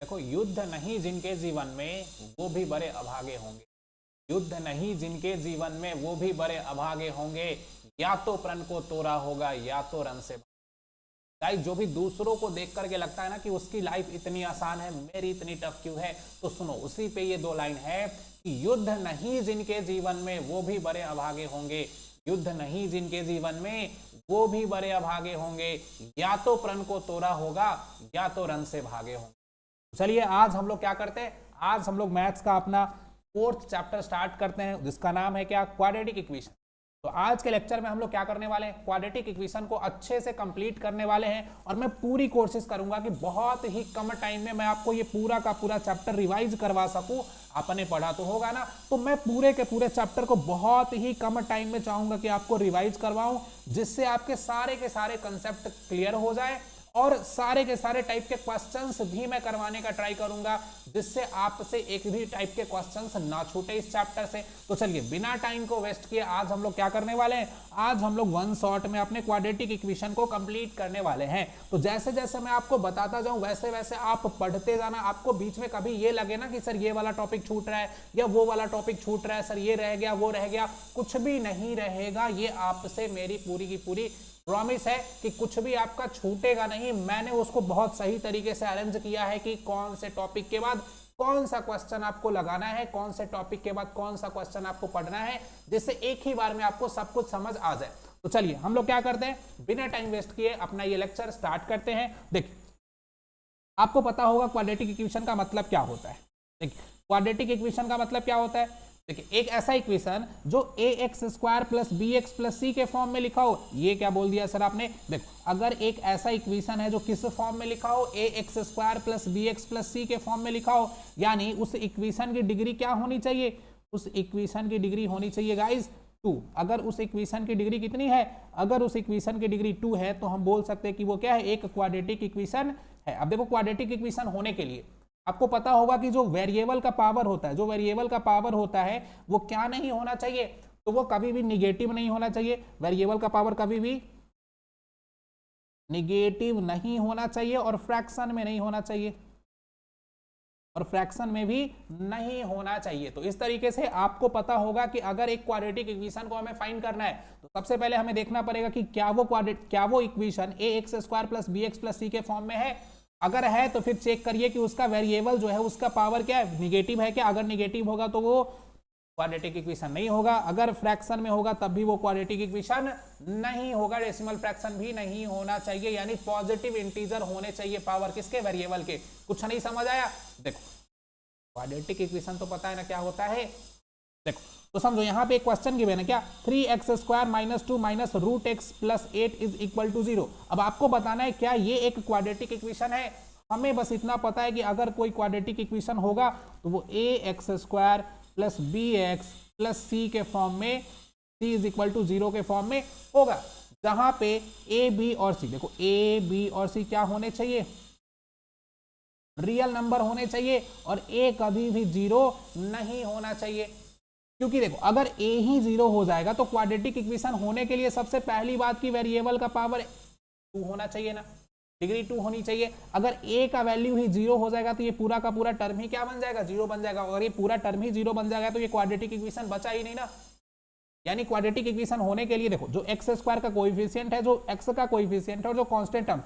देखो, युद्ध नहीं जिनके जीवन में वो भी बड़े अभागे होंगे। युद्ध नहीं जिनके जीवन में वो भी बड़े अभागे होंगे, या तो प्रण को तोड़ा होगा या तो रन से। गाइस, जो भी दूसरों को देख करके लगता है ना कि उसकी लाइफ इतनी आसान है, मेरी इतनी टफ क्यों है, तो सुनो, उसी पे ये दो लाइन है कि युद्ध नहीं जिनके जीवन में वो भी बड़े अभागे होंगे, युद्ध नहीं जिनके जीवन में वो भी बड़े अभागे होंगे, या तो प्रण को तोड़ा होगा या तो रन से भागे होंगे। चलिए आज हम लोग क्या करते हैं, आज हम लोग मैथ्स का अपना 4th चैप्टर स्टार्ट करते हैं, जिसका नाम है क्या, क्वाड्रेटिक इक्वेशन। तो आज के लेक्चर में हम लोग क्या करने वाले हैं, क्वाड्रेटिक इक्वेशन को अच्छे से कंप्लीट करने वाले हैं। और मैं पूरी कोशिश करूंगा कि बहुत ही कम टाइम में मैं आपको ये पूरा का पूरा चैप्टर रिवाइज करवा सकूं। आपने पढ़ा तो होगा ना, तो मैं पूरे के पूरे चैप्टर को बहुत ही कम टाइम में चाहूंगा कि आपको रिवाइज करवाऊं, जिससे आपके सारे के सारे कंसेप्ट क्लियर हो जाए और सारे के सारे टाइप के क्वेश्चंस भी मैं करवाने का ट्राई करूंगा, जिससे आपसे एक भी टाइप के क्वेश्चंस ना छूटे इस चैप्टर से। तो चलिए बिना टाइम को वेस्ट किए आज हम लोग क्या करने वाले हैं, आज हम लोग वन शॉट में अपने क्वाड्रेटिक इक्वेशन को कंप्लीट करने वाले हैं। तो जैसे जैसे मैं आपको बताता जाऊं वैसे वैसे आप पढ़ते जाना। आपको बीच में कभी ये लगे ना कि सर ये वाला टॉपिक छूट रहा है या वो वाला टॉपिक छूट रहा है, सर ये रह गया वो रह गया, कुछ भी नहीं रहेगा। ये आपसे मेरी पूरी की पूरी प्रॉमिस है कि कुछ भी आपका छूटेगा नहीं। मैंने उसको बहुत सही तरीके से अरेंज किया है कि कौन से टॉपिक के बाद कौन सा क्वेश्चन आपको लगाना है, कौन से टॉपिक के बाद कौन सा क्वेश्चन आपको पढ़ना है, जिससे एक ही बार में आपको सब कुछ समझ आ जाए। तो चलिए हम लोग क्या करते हैं, बिना टाइम वेस्ट किए अपना ये लेक्चर स्टार्ट करते हैं। देखिए, आपको पता होगा क्वाड्रेटिक इक्वेशन का मतलब क्या होता है। देखिए, क्वाड्रेटिक इक्वेशन का मतलब क्या होता है। देखिए, एक ऐसा इक्वेशन जो ax² plus bx plus c के फॉर्म में लिखा हो। ये क्या बोल दिया सर आपने, देखो अगर एक ऐसा इक्वेशन है जो किस फॉर्म में लिखा हो, ax² plus bx plus c के फॉर्म में लिखा हो, यानी उस इक्वेशन की डिग्री क्या होनी चाहिए, उस इक्वेशन की डिग्री होनी चाहिए गाइस 2। अगर उस इक्वेशन की डिग्री कितनी है, अगर उस इक्वेशन की डिग्री 2 है तो हम बोल सकते हैं कि वो क्या है, एक क्वाड्रेटिक इक्वेशन है। अब देखो, क्वाड्रेटिक इक्वेशन होने के लिए आपको पता होगा कि जो वेरिएबल का पावर होता है, जो वेरिएबल का पावर होता है वो क्या नहीं होना चाहिए, तो वो कभी भी निगेटिव नहीं होना चाहिए। वेरिएबल का पावर कभी भी निगेटिव नहीं होना चाहिए और फ्रैक्शन में नहीं होना चाहिए, और फ्रैक्शन में भी नहीं होना चाहिए। तो इस तरीके से आपको पता होगा कि अगर एक क्वाड्रेटिक इक्वेशन को हमें फाइंड करना है तो सबसे पहले हमें देखना पड़ेगा कि क्या वो equation ax² plus bx plus c के फॉर्म में है। अगर है तो फिर चेक करिए कि उसका वेरिएबल जो है उसका पावर क्या है, निगेटिव है क्या। अगर निगेटिव होगा तो वो क्वाड्रेटिक इक्वेशन नहीं होगा, अगर फ्रैक्शन में होगा तब भी वो क्वाड्रेटिक इक्वेशन नहीं होगा। डेसिमल फ्रैक्शन भी नहीं होना चाहिए, यानी पॉजिटिव इंटीजर होने चाहिए पावर किसके, वेरिएबल के। कुछ नहीं समझ आया, देखो क्वाड्रेटिक इक्वेशन तो पता है ना क्या होता है। देखो तो समझो, यहाँ पे एक क्वेश्चन गिवन है क्या, 3x² minus 2 minus root x plus 8 is equal to 0। अब आपको बताना है क्या ये एक क्वाड्रेटिक इक्वेशन है। हमें बस इतना पता है कि अगर कोई क्वाड्रेटिक इक्वेशन होगा तो वो ax² plus bx plus c के फॉर्म में, c इज इक्वल टू 0 के फॉर्म में होगा, जहां पे a b और c, देखो a b और c क्या होने चाहिए, रियल नंबर होने चाहिए, और a कभी भी 0 नहीं होना चाहिए। क्योंकि देखो अगर a ही 0 हो जाएगा तो क्वाड्रेटिक इक्वेशन होने के लिए सबसे पहली बात की वेरिएबल का पावर 2 होना चाहिए ना, डिग्री 2 होनी चाहिए। अगर a का वैल्यू ही 0 हो जाएगा तो ये पूरा का पूरा टर्म ही क्या बन जाएगा, 0 बन जाएगा। अगर ये पूरा टर्म ही 0 बन जाएगा तो ये क्वाड्रेटिक इक्वेशन बचा ही नहीं ना। यानी क्वाड्रेटिक इक्वेशन होने के लिए देखो, जो x² का कोएफिशिएंट है, जो x का कोएफिशिएंट है और जो कांस्टेंट टर्म,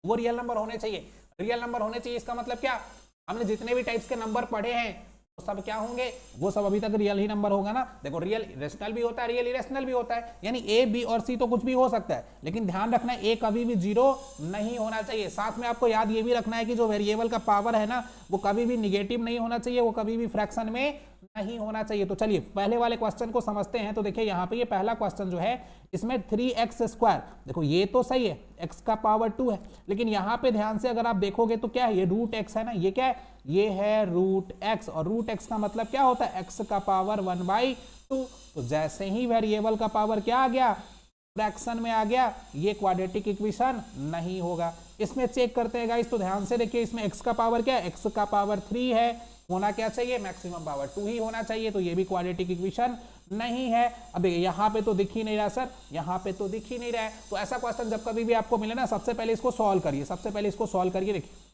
वो रियल नंबर होने चाहिए। रियल नंबर होने चाहिए इसका मतलब क्या, हमने जितने भी टाइप्स के नंबर पढ़े हैं वो सब क्या होंगे, वो सब अभी तक रियल ही नंबर होगा ना। देखो रियल रेशनल भी होता है, रियल इरेशनल भी होता है, यानी a b और c तो कुछ भी हो सकता है, लेकिन ध्यान रखना है a कभी भी 0 नहीं होना चाहिए। साथ में आपको याद ये भी रखना है कि जो वेरिएबल का पावर है ना वो कभी भी निगेटिव नहीं होना चाहिए, वो कभी भी फ्रैक्शन में नहीं होना चाहिए। तो चलिए पहले वाले क्वेश्चन को समझते हैं। तो देखिए यहाँ पे ये पहला क्वेश्चन जो है इसमें 3x², देखो ये तो सही है, x का पावर 2 है, लेकिन यहाँ पे ध्यान से अगर आप देखोगे तो क्या है, ये रूट x है ना, ये क्या है, ये है रूट x, और रूट x का मतलब क्या होता है, x का पावर 1/2। तो जैसे ही वेरिएबल का पावर क्या आ गया, फ्रैक्शन में आ गया, ये क्वाड्रेटिक इक्वेशन नहीं होगा। इसमें चेक करते हैं गाइस, तो ध्यान से देखिए, इसमें x का पावर क्या है, x का पावर 3 है, होना क्या चाहिए, मैक्सिमम पावर 2 ही होना चाहिए, तो ये भी क्वाड्रेटिक इक्वेशन नहीं है। अब देखिए यहाँ पे तो दिख ही नहीं रहा सर, यहाँ पे तो दिख ही नहीं रहा है। तो ऐसा क्वेश्चन जब कभी भी आपको मिले ना, सबसे पहले इसको सॉल्व करिए, सबसे पहले इसको सॉल्व करिए। देखिए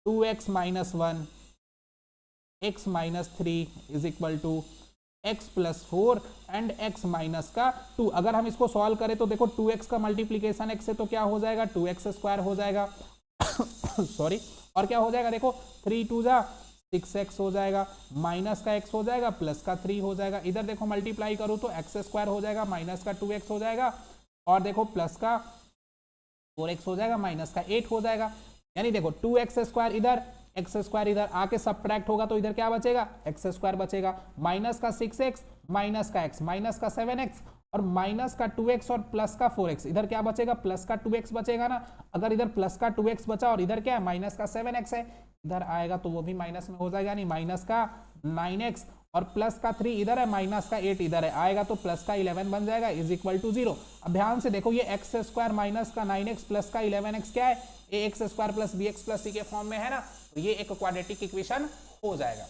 2x minus 1 x minus 3 is equal to x plus 4 and x minus का 2। अगर हम इसको सॉल्व करें तो देखो 2x का मल्टीप्लीकेशन x से तो क्या हो जाएगा 2x स्क्वायर हो जाएगा सॉरी, और क्या हो जाएगा देखो 3 2 जा 6x हो जाएगा, माइनस का x हो जाएगा, प्लस का 3 हो जाएगा। इधर देखो मल्टीप्लाई करूँ तो x स्क्वायर हो जाएगा, माइनस का 2x हो जाएगा, और देखो प्लस का 4x हो जाएगा, माइनस का 8 हो जाएगा। यानी देखो 2x स्क्वायर इधर, एक्स स्क्वायर इधर आके सब्ट्रैक्ट होगा तो इधर क्या बचेगा एक्स स्क्वायर बचेगा, माइनस का 6x, माइनस का x, माइनस का 7x, और माइनस का 2x और प्लस का 4x। इधर क्या बचेगा प्लस का 2x बचेगा ना। अगर इधर प्लस का 2x बचा और इधर क्या है माइनस का 7x है, इधर आएगा तो वो भी माइनस में हो जाएगा, यानी माइनस का 9x और प्लस का 3 इधर है, माइनस का 8 इधर है, आएगा तो प्लस का 11 बन जाएगा इज इक्वल टू 0। अब ध्यान से देखो ये एक्स स्क्वायर माइनस का 9x प्लस का 11x क्या है, A X square plus B X plus C के फॉर्म में है ना, तो ये एक क्वाड्रेटिक इक्वेशन हो जाएगा।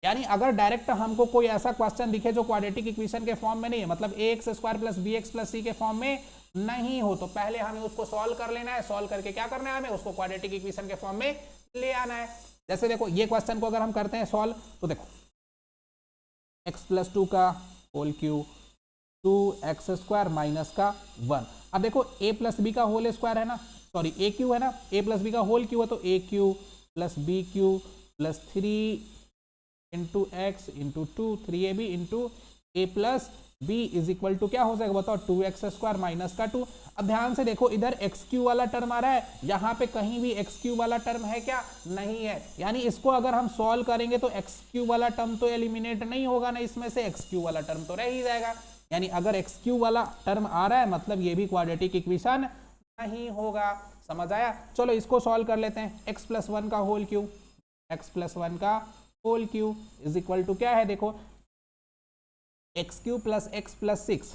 यानी अगर डायरेक्ट हमको कोई ऐसा क्वेश्चन दिखे जो क्वाड्रेटिक इक्वेशन के फॉर्म में नहीं है, मतलब A X square plus B X plus C के फॉर्म में नहीं हो, तो पहले हमें उसको सॉल्व कर लेना है। सॉल्व करके क्या करना है, हमें उसको क्वाड्रेटिक इक्वेशन के फॉर्म में ले आना है। जैसे देखो ये क्वेश्चन को अगर हम करते हैं सॉल्व, तो देखो x प्लस 2 का whole cube 2x square minus का 1। अब देखो a प्लस बी का होल स्क्वायर है ना, सॉरी ए क्यू है ना, a प्लस बी का होल क्यू है, तो A cube plus B cube plus 3 into X into 2 3ab into A plus B is equal to क्या हो जाएगा बताओ 2x स्क्वायर माइनस का 2। अब ध्यान से देखो इधर एक्स क्यू वाला टर्म आ रहा है, यहाँ पे कहीं भी एक्स क्यू वाला टर्म है क्या, नहीं है। यानी इसको अगर हम सॉल्व करेंगे तो एक्स क्यू वाला टर्म तो एलिमिनेट नहीं होगा ना, इसमें से एक्स क्यू वाला टर्म तो रह ही जाएगा। यानी अगर एक्स क्यू वाला टर्म आ रहा है मतलब ये भी क्वाड्रेटिक इक्वेशन नहीं होगा। समझ आया। चलो इसको सॉल्व कर लेते हैं। एक्स प्लस 1 का होल क्यूब, एक्स प्लस 1 का whole cube is equal to क्या है देखो x cube plus x plus 6,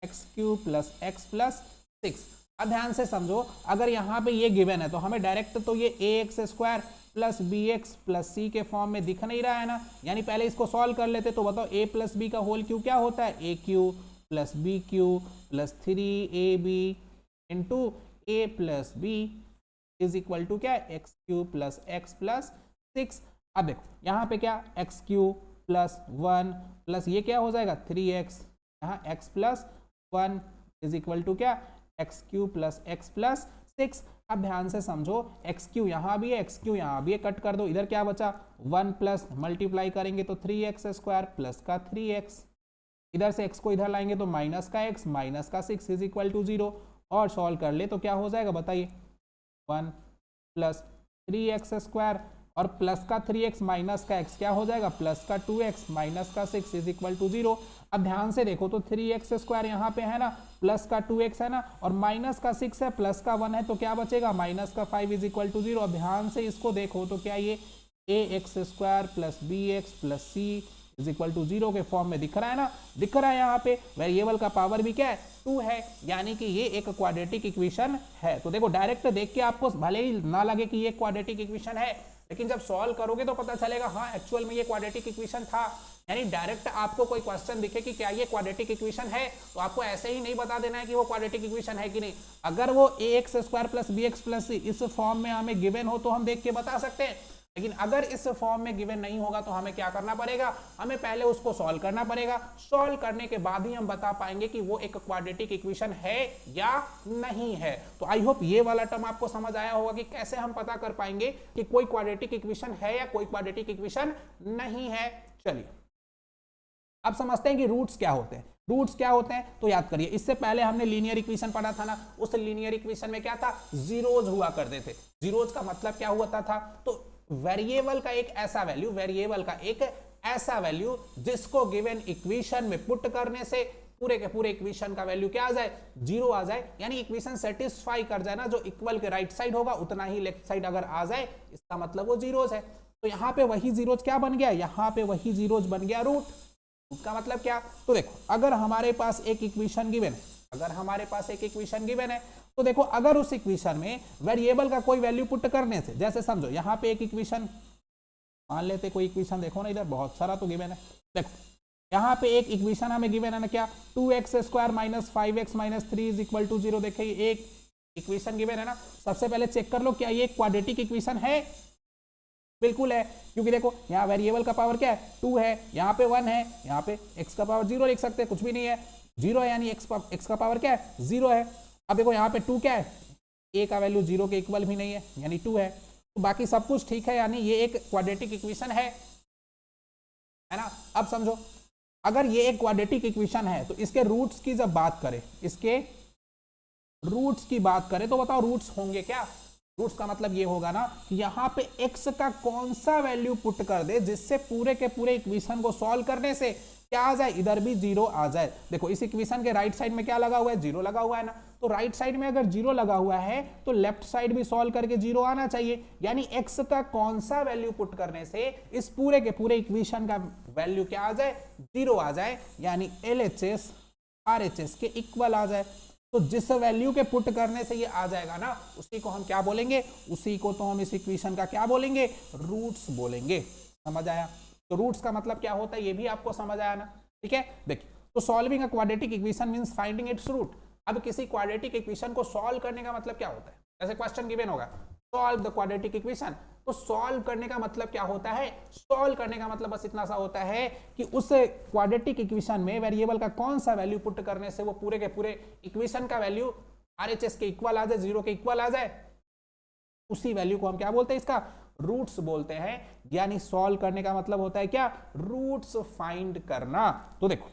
x cube plus x plus 6। अब ध्यान से समझो, अगर यहाँ पे ये गिवन है तो हमें डायरेक्ट तो ये A X square plus B X plus C के फॉर्म में दिख नहीं रहा है ना, यानी पहले इसको सॉल्व कर लेते। तो बताओ ए प्लस बी का होल क्यूब क्या होता है, A cube plus B cube plus 3ab into A plus B is equal to क्या है X cube plus x plus 6। अब देखो यहाँ पे क्या एक्स क्यूब प्लस 1 प्लस ये क्या हो जाएगा 3x, यहाँ x plus 1 is equal to क्या X cube plus x plus 6। अब ध्यान से समझो एक्स क्यू यहाँ भी है, एक्स क्यू यहाँ भी है, कट कर दो। इधर क्या बचा 1 प्लस मल्टीप्लाई करेंगे तो 3x स्क्वायर प्लस का 3x, इधर से x को इधर लाएंगे तो माइनस का x माइनस का 6 इज इक्वल टू 0। और सॉल्व कर ले तो क्या हो जाएगा बताइए 1 प्लस 3x स्क्वायर और प्लस का 3x माइनस का x क्या हो जाएगा प्लस का 2x माइनस का 6 इज इक्वल टू 0। अब ध्यान से देखो तो 3x स्क्वायर यहाँ पे है ना, प्लस का 2x है ना, और माइनस का 6 है, प्लस का 1 है, तो क्या बचेगा माइनस का 5 इज इक्वल टू 0। अब ध्यान से इसको देखो तो क्या ये A X square plus B X plus C is equal to 0 के फॉर्म में दिख रहा है ना, दिख रहा है। यहाँ पे वेरिएबल का पावर भी क्या है 2 है, यानी कि ये एक क्वाड्रेटिक इक्वेशन है। तो देखो डायरेक्ट देख के आपको भले ही ना लगे कि ये क्वाड्रेटिक इक्वेशन है, लेकिन जब सॉल्व करोगे तो पता चलेगा हाँ एक्चुअल में ये क्वाड्रेटिक इक्वेशन था। यानी डायरेक्ट आपको कोई क्वेश्चन दिखे कि क्या ये क्वाड्रेटिक इक्वेशन है, तो आपको ऐसे ही नहीं बता देना है कि वो क्वाड्रेटिक इक्वेशन है कि नहीं। अगर वो A X square plus B X plus C इस फॉर्म में हमें गिवन हो तो हम देख के बता सकते हैं, लेकिन अगर इस फॉर्म में गिवन नहीं होगा तो हमें क्या करना पड़ेगा, हमें पहले उसको सॉल्व करना पड़ेगा। सॉल्व करने के बाद ही हम बता पाएंगे कि वो एक क्वाड्रेटिक इक्वेशन है या नहीं है। तो आई होप ये वाला टर्म आपको समझ आया होगा कि कैसे हम पता कर पाएंगे कि कोई क्वाड्रेटिक इक्वेशन है या कोई क्वाड्रेटिक इक्वेशन नहीं है। चलिए अब समझते हैं कि रूट्स क्या होते हैं। रूट्स क्या होते हैं तो याद करिए, इससे पहले हमने लीनियर इक्वेशन पढ़ा था ना, उस लीनियर इक्वेशन में क्या था जीरोज हुआ करते थे। जीरोज का मतलब क्या हुआ था तो वेरिएबल का एक ऐसा वैल्यू, वेरिएबल का एक ऐसा वैल्यू जिसको गिवन इक्वेशन में पुट करने से पूरे के पूरे इक्वेशन का वैल्यू क्या आ जाए 0 आ जाए, यानी इक्वेशन सेटिस्फाई कर जाए ना, जो इक्वल के राइट साइड होगा उतना ही लेफ्ट साइड अगर आ जाए इसका मतलब वो जीरोज है। तो यहाँ पे वही जीरोज क्या बन गया, यहाँ पे वही जीरोज बन गया रूट। का मतलब क्या, तो देखो अगर हमारे पास एक इक्वेशन गिवन है, अगर हमारे पास एक इक्वेशन गिवन है तो देखो अगर उस इक्वेशन में वेरिएबल का कोई वैल्यू पुट करने से, जैसे समझो यहाँ पे एक इक्वेशन मान लेते, कोई इक्वेशन देखो ना, इधर बहुत सारा तो गिवन है। देखो यहाँ पे एक इक्वेशन हमें गिवन है ना क्या 2x square minus 5x minus 3 is equal to 0। देखिए एक इक्वेशन गिवन है ना, सबसे पहले चेक कर लो क्या ये क्वाड्रेटिक इक्वेशन है बिल्कुल है, क्योंकि देखो यहाँ वेरिएबल का पावर क्या है 2 है, यहाँ पे 1 है, यहाँ पे x का पावर 0 लिख सकते हैं, कुछ भी नहीं है, 0 है यानी x का पावर क्या है 0 है। अब देखो यहाँ पे 2 क्या है, a का वैल्यू 0 के इक्वल भी नहीं है यानी 2 है, तो बाकी सब कुछ ठीक है, यानी ये एक क्वाड्रेटिक इक्वेशन है ना। अब समझो, अगर ये एक क्वाड्रेटिक इक्वेशन है तो इसके रूट्स की जब बात करें, इसके रूट्स की बात करें तो बताओ रूट्स होंगे क्या। रूट्स का मतलब ये होगा ना कि यहाँ पे x का कौन सा वैल्यू पुट कर दे जिससे पूरे के पूरे इक्वेशन को सॉल्व करने से क्या आ जाए, इधर भी 0 आ जाए। देखो इस इक्वेशन के राइट साइड में क्या लगा हुआ है, 0 लगा हुआ है ना, तो राइट साइड में अगर 0 लगा हुआ है तो लेफ्ट साइड भी सॉल्व करके 0 आना चाहिए, यानी x का कौन सा वैल्यू पुट करने से इस पूरे के पूरे इक्वेशन का वैल्यू क्या आ जाए, 0 आ जाए, यानी LHS RHS के इक्वल आ जाए। तो जिस वैल्यू के पुट करने से ये आ जाएगा ना, उसी को हम क्या बोलेंगे, उसी को तो हम इस इक्वेशन का क्या बोलेंगे, रूट्स बोलेंगे। समझ आया? तो रूट्स का मतलब क्या होता है ये भी आपको समझ आया ना, ठीक है। देखिए, तो solving a quadratic equation means finding its root. अब किसी क्वाड्रेटिक इक्वेशन को सॉल्व करने का मतलब क्या होता है, जैसे क्वेश्चन गिवन होगा सॉल्व द क्वाड्रेटिक इक्वेशन, तो सॉल्व करने का मतलब क्या होता है, सॉल्व करने का मतलब बस इतना सा होता है कि उस क्वाड्रेटिक इक्वेशन में वेरिएबल का कौन सा वैल्यू पुट करने से वो पूरे के पूरे इक्वेशन का वैल्यू RHS के इक्वल आ जाए, 0 के इक्वल आ जाए, उसी वैल्यू को हम क्या बोलते हैं, इसका रूट्स बोलते हैं। यानी सॉल्व करने का मतलब होता है क्या, रूट्स फाइंड करना। तो देखो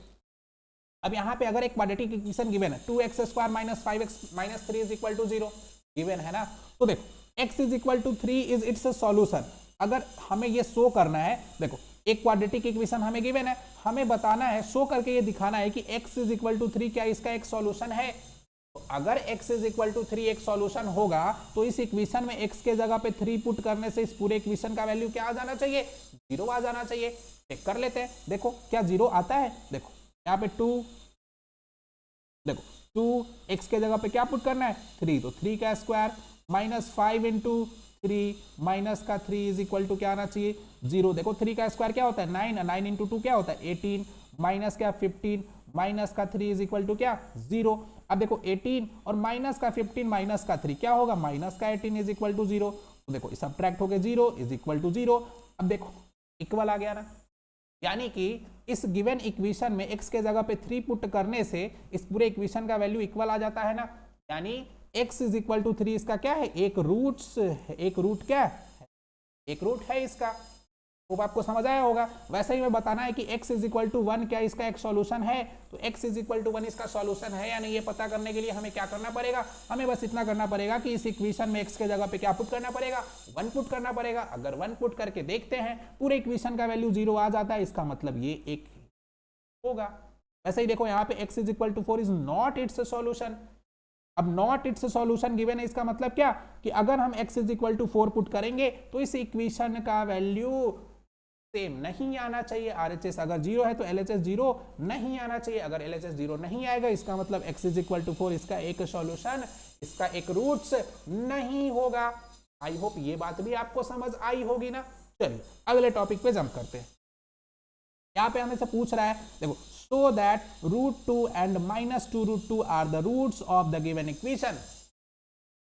अब यहां पे अगर एक क्वाड्रेटिक इक्वेशन गिवन है 2x² - 5x - 3 = 0 गिवन है ना, तो देखो x = 3 इज इट्स सॉल्यूशन। अगर हमें ये शो करना है, देखो एक क्वाड्रेटिक इक्वेशन हमें गिवन है, हमें बताना है, शो करके ये दिखाना है कि x = 3 क्या इसका एक सॉल्यूशन है। तो अगर x = 3 एक सॉल्यूशन होगा तो इस इक्वेशन में x के जगह पे 3 पुट करने से इस पूरे इक्वेशन का वैल्यू क्या आ जाना चाहिए, 0 आ जाना चाहिए। चेक कर लेते हैं, देखो क्या 0 आता है। देखो यहाँ पे 2, देखो 2 x के जगह पे क्या पुट करना है 3, तो 3 का स्क्वायर -5 × 3 माइनस का 3 इज इक्वल टू क्या आना चाहिए 0। देखो 3 का स्क्वायर क्या होता है 9, 9 × 2 क्या होता है 18, माइनस क्या 15 माइनस का 3 इज इक्वल टू क्या 0। अब देखो 18 और माइनस का 15 माइनस का 3 क्या होगा माइनस का 18 इज इक्वल टू 0। तो देखो सब्ट्रैक्ट हो गया 0 इज इक्वल टू 0। अब देखो इक्वल आ गया ना, यानी कि इस गिवन इक्वेशन में x के जगह पे 3 पुट करने से इस पूरे इक्वेशन का वैल्यू इक्वल आ जाता है ना, यानी x इज इक्वल टू 3 इसका क्या है, एक रूट क्या है, एक रूट है इसका। होप आपको समझ आया होगा। वैसे ही मैं बताना है कि x इज इक्वल टू 1 क्या इसका एक सॉल्यूशन है, तो x इज इक्वल टू 1 इसका सॉल्यूशन है या नहीं, ये पता करने के लिए हमें क्या करना पड़ेगा, हमें बस इतना करना पड़ेगा कि इस इक्वेशन में x के जगह पे क्या पुट करना पड़ेगा 1 पुट करना पड़ेगा। अगर 1 पुट करके देखते हैं पूरे इक्वेशन का वैल्यू 0 आ जाता है, इसका मतलब ये एक होगा। वैसे ही देखो यहाँ पे x is equal to 4 is not its solution. अब नॉट इट्स सॉल्यूशन गिवन है, इसका मतलब क्या कि अगर हम x is equal to 4 put करेंगे तो इस इक्वेशन का वैल्यू सेम नहीं आना चाहिए। RHS अगर 0 है तो LHS 0 नहीं आना चाहिए। अगर LHS 0 नहीं आएगा इसका मतलब x इज इक्वल टू 4 इसका एक सॉल्यूशन, इसका एक रूट्स नहीं होगा। आई होप ये बात भी आपको समझ आई होगी ना। चलिए अगले टॉपिक पे जंप करते हैं। यहाँ पे हमें से पूछ रहा है, देखो so that √2 and -2√2 are the roots of the given equation।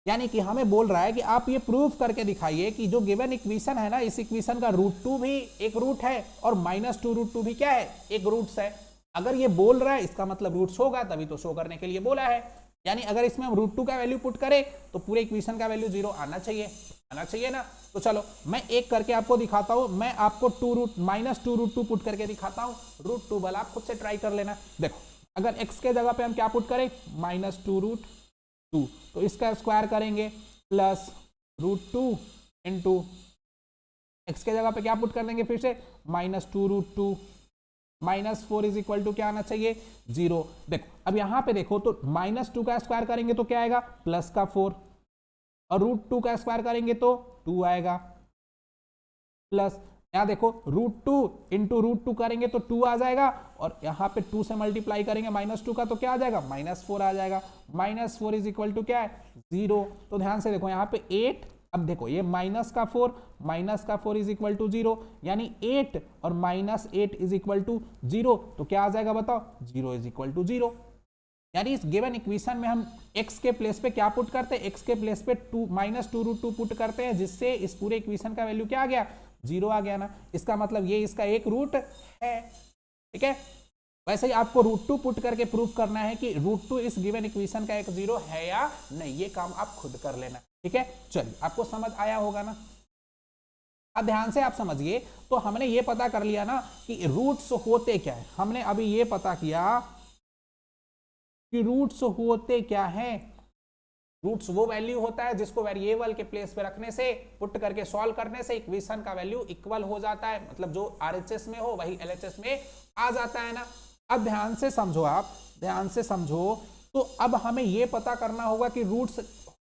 यानी कि हमें बोल रहा है कि आप ये प्रूव करके दिखाइए कि जो गिवन इक्वेशन है ना, इस इक्वेशन का √2 भी एक रूट है और -2√2 भी क्या है, एक रूट्स है। अगर ये बोल रहा है इसका मतलब रूट्स होगा, तभी तो शो करने के लिए बोला है। यानी अगर इसमें हम √2 का वैल्यू पुट करें तो पूरे इक्वेशन का वैल्यू 0 आना चाहिए ना। तो चलो मैं एक करके आपको दिखाता हूं, मैं आपको -2√2 पुट करके दिखाता हूं। √2 वाला आप खुद से ट्राई कर लेना। देखो अगर x के जगह पे हम क्या पुट करें -2√2, तो इसका स्क्वायर करेंगे प्लस √2 इंटू x के जगह पे क्या पुट कर देंगे फिर से -2√2 -4 इज इक्वल टू क्या आना चाहिए 0। देखो अब यहां पे देखो तो -2 का स्क्वायर करेंगे तो क्या आएगा प्लस का 4, और √2 का स्क्वायर करेंगे तो 2 आएगा, प्लस यहां देखो √2 इंटू √2 करेंगे तो 2 आ जाएगा, और यहां पे 2 से मल्टीप्लाई करेंगे -2 का तो क्या आ जाएगा -4 आ जाएगा। -4 इज इक्वल टू क्या है 0। तो ध्यान से देखो यहाँ पे 8, अब देखो ये -4 इज इक्वल टू 0, यानी 8 और -8 इज इक्वल टू 0, तो क्या आ जाएगा बताओ 0 इज इक्वल टू 0। यानी इस गिवन इक्वेशन में हम x के प्लेस पे क्या पुट करते हैं, x के प्लेस पे -2√2 पुट करते हैं, जिससे इस पूरे इक्वेशन का वैल्यू क्या आ गया, 0 आ गया ना। इसका मतलब ये इसका एक रूट है, ठीक है। वैसे ही आपको √2 पुट करके प्रूफ करना है कि √2 इस गिवन इक्वेशन का एक 0 है या नहीं, ये काम आप खुद कर लेना, ठीक है। चलिए, आपको समझ आया होगा ना। अब ध्यान से आप समझिए, तो हमने ये पता कर लिया ना कि रूट्स होते क्या है। हमने अभी ये पता किया कि रूट्स होते क्या है। रूट्स वो वैल्यू होता है जिसको वेरिएबल के प्लेस पे रखने से, पुट करके सॉल्व करने से इक्वेशन का वैल्यू इक्वल हो जाता है, मतलब जो आरएचएस में हो वही एलएचएस में आ जाता है ना। अब ध्यान से समझो, आप ध्यान से समझो, तो अब हमें यह पता करना होगा कि रूट्स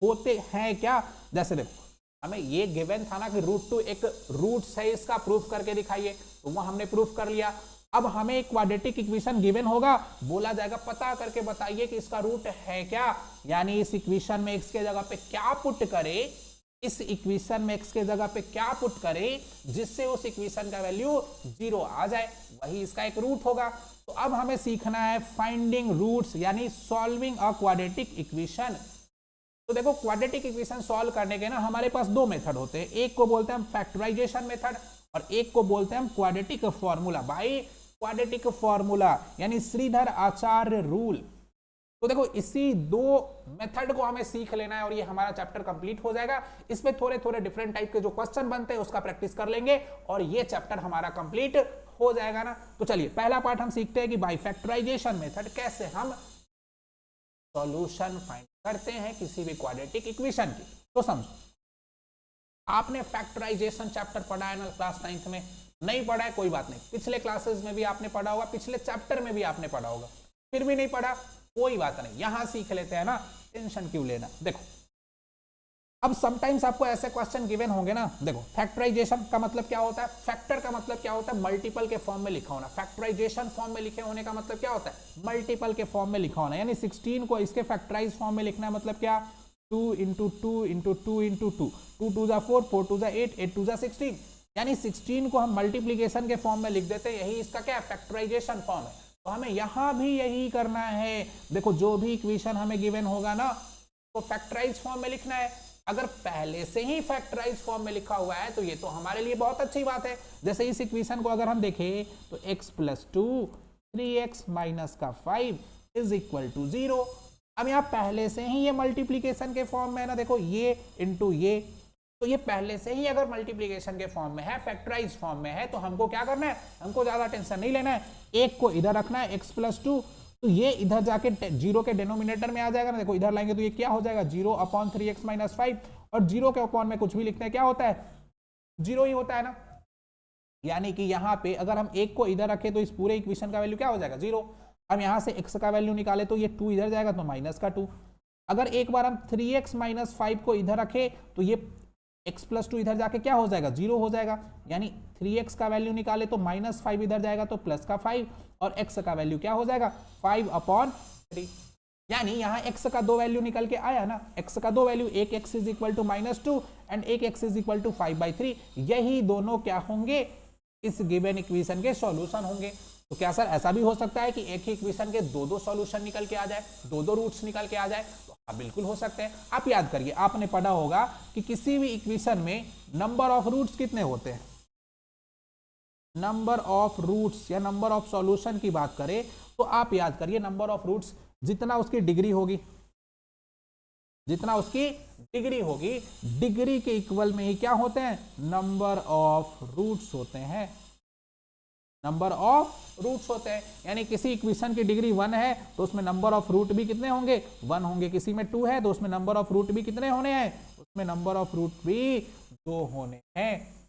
होते हैं क्या। जैसे देखो, हमें ये गिवन था ना कि √2 एक रूट्स है, इसका प्रूफ करके दिखाइए, तो वो हमने प्रूफ कर लिया। अब हमें एक क्वाड्रेटिक इक्वेशन गिवन होगा, बोला जाएगा पता करके बताइए कि इसका रूट है क्या। यानी इस इक्वेशन में x के जगह पे क्या पुट करे, इस इक्वेशन में x के जगह पे क्या पुट करे जिससे उस इक्वेशन का वैल्यू 0 आ जाए, वही इसका एक रूट होगा। तो अब हमें सीखना है फाइंडिंग रूट्स, यानी सॉल्विंग अ क्वाड्रेटिक इक्वेशन। तो देखो, क्वाड्रेटिक इक्वेशन सॉल्व करने के ना हमारे पास दो मेथड होते हैं, एक को बोलते हैं हम फैक्टराइजेशन मेथड और एक को बोलते हैं हम quadratic formula. By quadratic formula यानी श्रीधर आचार्य रूल। तो देखो, इसी दो मेथड को हमें सीख लेना है और ये हमारा चैप्टर कंप्लीट हो जाएगा। इसमें थोड़े थोड़े डिफरेंट टाइप के जो क्वेश्चन बनते हैं उसका प्रैक्टिस कर लेंगे और ये चैप्टर हमारा कंप्लीट हो जाएगा ना। तो चलिए, पहला पार्ट हम सीखते हैं कि बाय फैक्टराइजेशन मेथड कैसे हम सॉल्यूशन फाइंड करते हैं किसी भी क्वाड्रेटिक इक्वेशन की। तो समझो, आपने फैक्टराइजेशन चैप्टर पढ़ा है ना क्लास 9th में, नहीं पढ़ा है कोई बात नहीं, पिछले क्लासेस में भी आपने पढ़ा होगा, पिछले चैप्टर में भी आपने पढ़ा होगा, फिर भी नहीं पढ़ा कोई बात नहीं, यहां सीख लेते हैं ना, टेंशन क्यों लेना। देखो, अब समटाइम्स आपको ऐसे क्वेश्चन गिवन होंगे ना। देखो, फैक्टराइजेशन का मतलब क्या होता है, फैक्टर का मतलब क्या होता है, मल्टीपल के फॉर्म में लिखा होना। फैक्टराइजेशन फॉर्म में लिखे होने का मतलब क्या होता है, मल्टीपल के फॉर्म में लिखा होना। यानी 16 को इसके फैक्टराइज फॉर्म में लिखना है, मतलब क्या, 2 × 2 × 2 × 2, 2 2 जा 4, 4 2 जा 8, 8 2 जा 16। यानी 16 को हम मल्टीप्लीकेशन के फॉर्म में लिख देते हैं, यही इसका क्या है, फैक्टराइजेशन फॉर्म है। तो हमें यहां भी यही करना है। देखो, जो भी इक्वेशन हमें गिवन होगा ना, तो फैक्टराइज फॉर्म में लिखना है। अगर पहले से ही फैक्टराइज फॉर्म में लिखा हुआ है तो ये तो हमारे लिए बहुत अच्छी बात है। जैसे इस इक्वेशन को अगर हम देखें तो x + 2 3x - 5 = 0। अब यहाँ पहले से ही ये मल्टीप्लीकेशन के फॉर्म में है ना। देखो, ये इंटू ये, तो ये पहले से ही अगर मल्टीप्लीकेशन के फॉर्म में है, फैक्टराइज फॉर्म में है, तो हमको क्या करना है, हमको ज्यादा टेंशन नहीं लेना है। एक को इधर रखना है x + 2, तो ये इधर जाके 0 के डिनोमिनेटर में आ जाएगा ना। देखो, इधर लाएंगे तो ये क्या हो जाएगा, 0/3x - 5, और 0 के अपॉन में कुछ भी लिखते हैं क्या होता है, 0 ही होता है ना। यानी कि यहाँ पे अगर हम एक को इधर रखें तो इस पूरे इक्वेशन का वैल्यू क्या हो जाएगा, 0। हम यहाँ से x का वैल्यू निकाले तो ये 2 इधर जाएगा तो -2। अगर एक बार हम 3x - 5 को इधर रखें तो ये x + 2 इधर जाके क्या हो जाएगा, 0 हो जाएगा। यानी 3x का वैल्यू निकाले तो -5 इधर जाएगा तो +5, और x का वैल्यू क्या हो जाएगा, 5/3। यानी यहाँ x का दो वैल्यू निकल के आया ना, x का दो वैल्यू, एक x = -2 एंड एक x = 5/3। यही दोनों क्या होंगे, इस गिवन इक्वेशन के सॉल्यूशन होंगे। तो क्या सर ऐसा भी हो सकता है कि एक ही इक्वेशन के दो सॉल्यूशन निकल के आ जाए, दो रूट्स निकल के आ जाए? तो हाँ, बिल्कुल हो सकते हैं। आप याद करिए, आपने पढ़ा होगा कि किसी भी इक्वेशन में नंबर ऑफ रूट्स कितने होते हैं। नंबर ऑफ रूट्स या नंबर ऑफ सॉल्यूशन की बात करें तो आप याद करिए, नंबर ऑफ रूट्स जितना उसकी डिग्री होगी, जितना उसकी डिग्री होगी, डिग्री के इक्वल में ही क्या होते हैं, नंबर ऑफ रूट्स होते हैं। नंबर ऑफ रूट्स होते हैं। यानी किसी इक्वेशन की डिग्री 1 है तो उसमें नंबर ऑफ रूट भी कितने होंगे, 1 होंगे। किसी में 2 है तो उसमें नंबर ऑफ रूट भी कितने होने हैं, उसमें नंबर ऑफ रूट भी 2 होने हैं।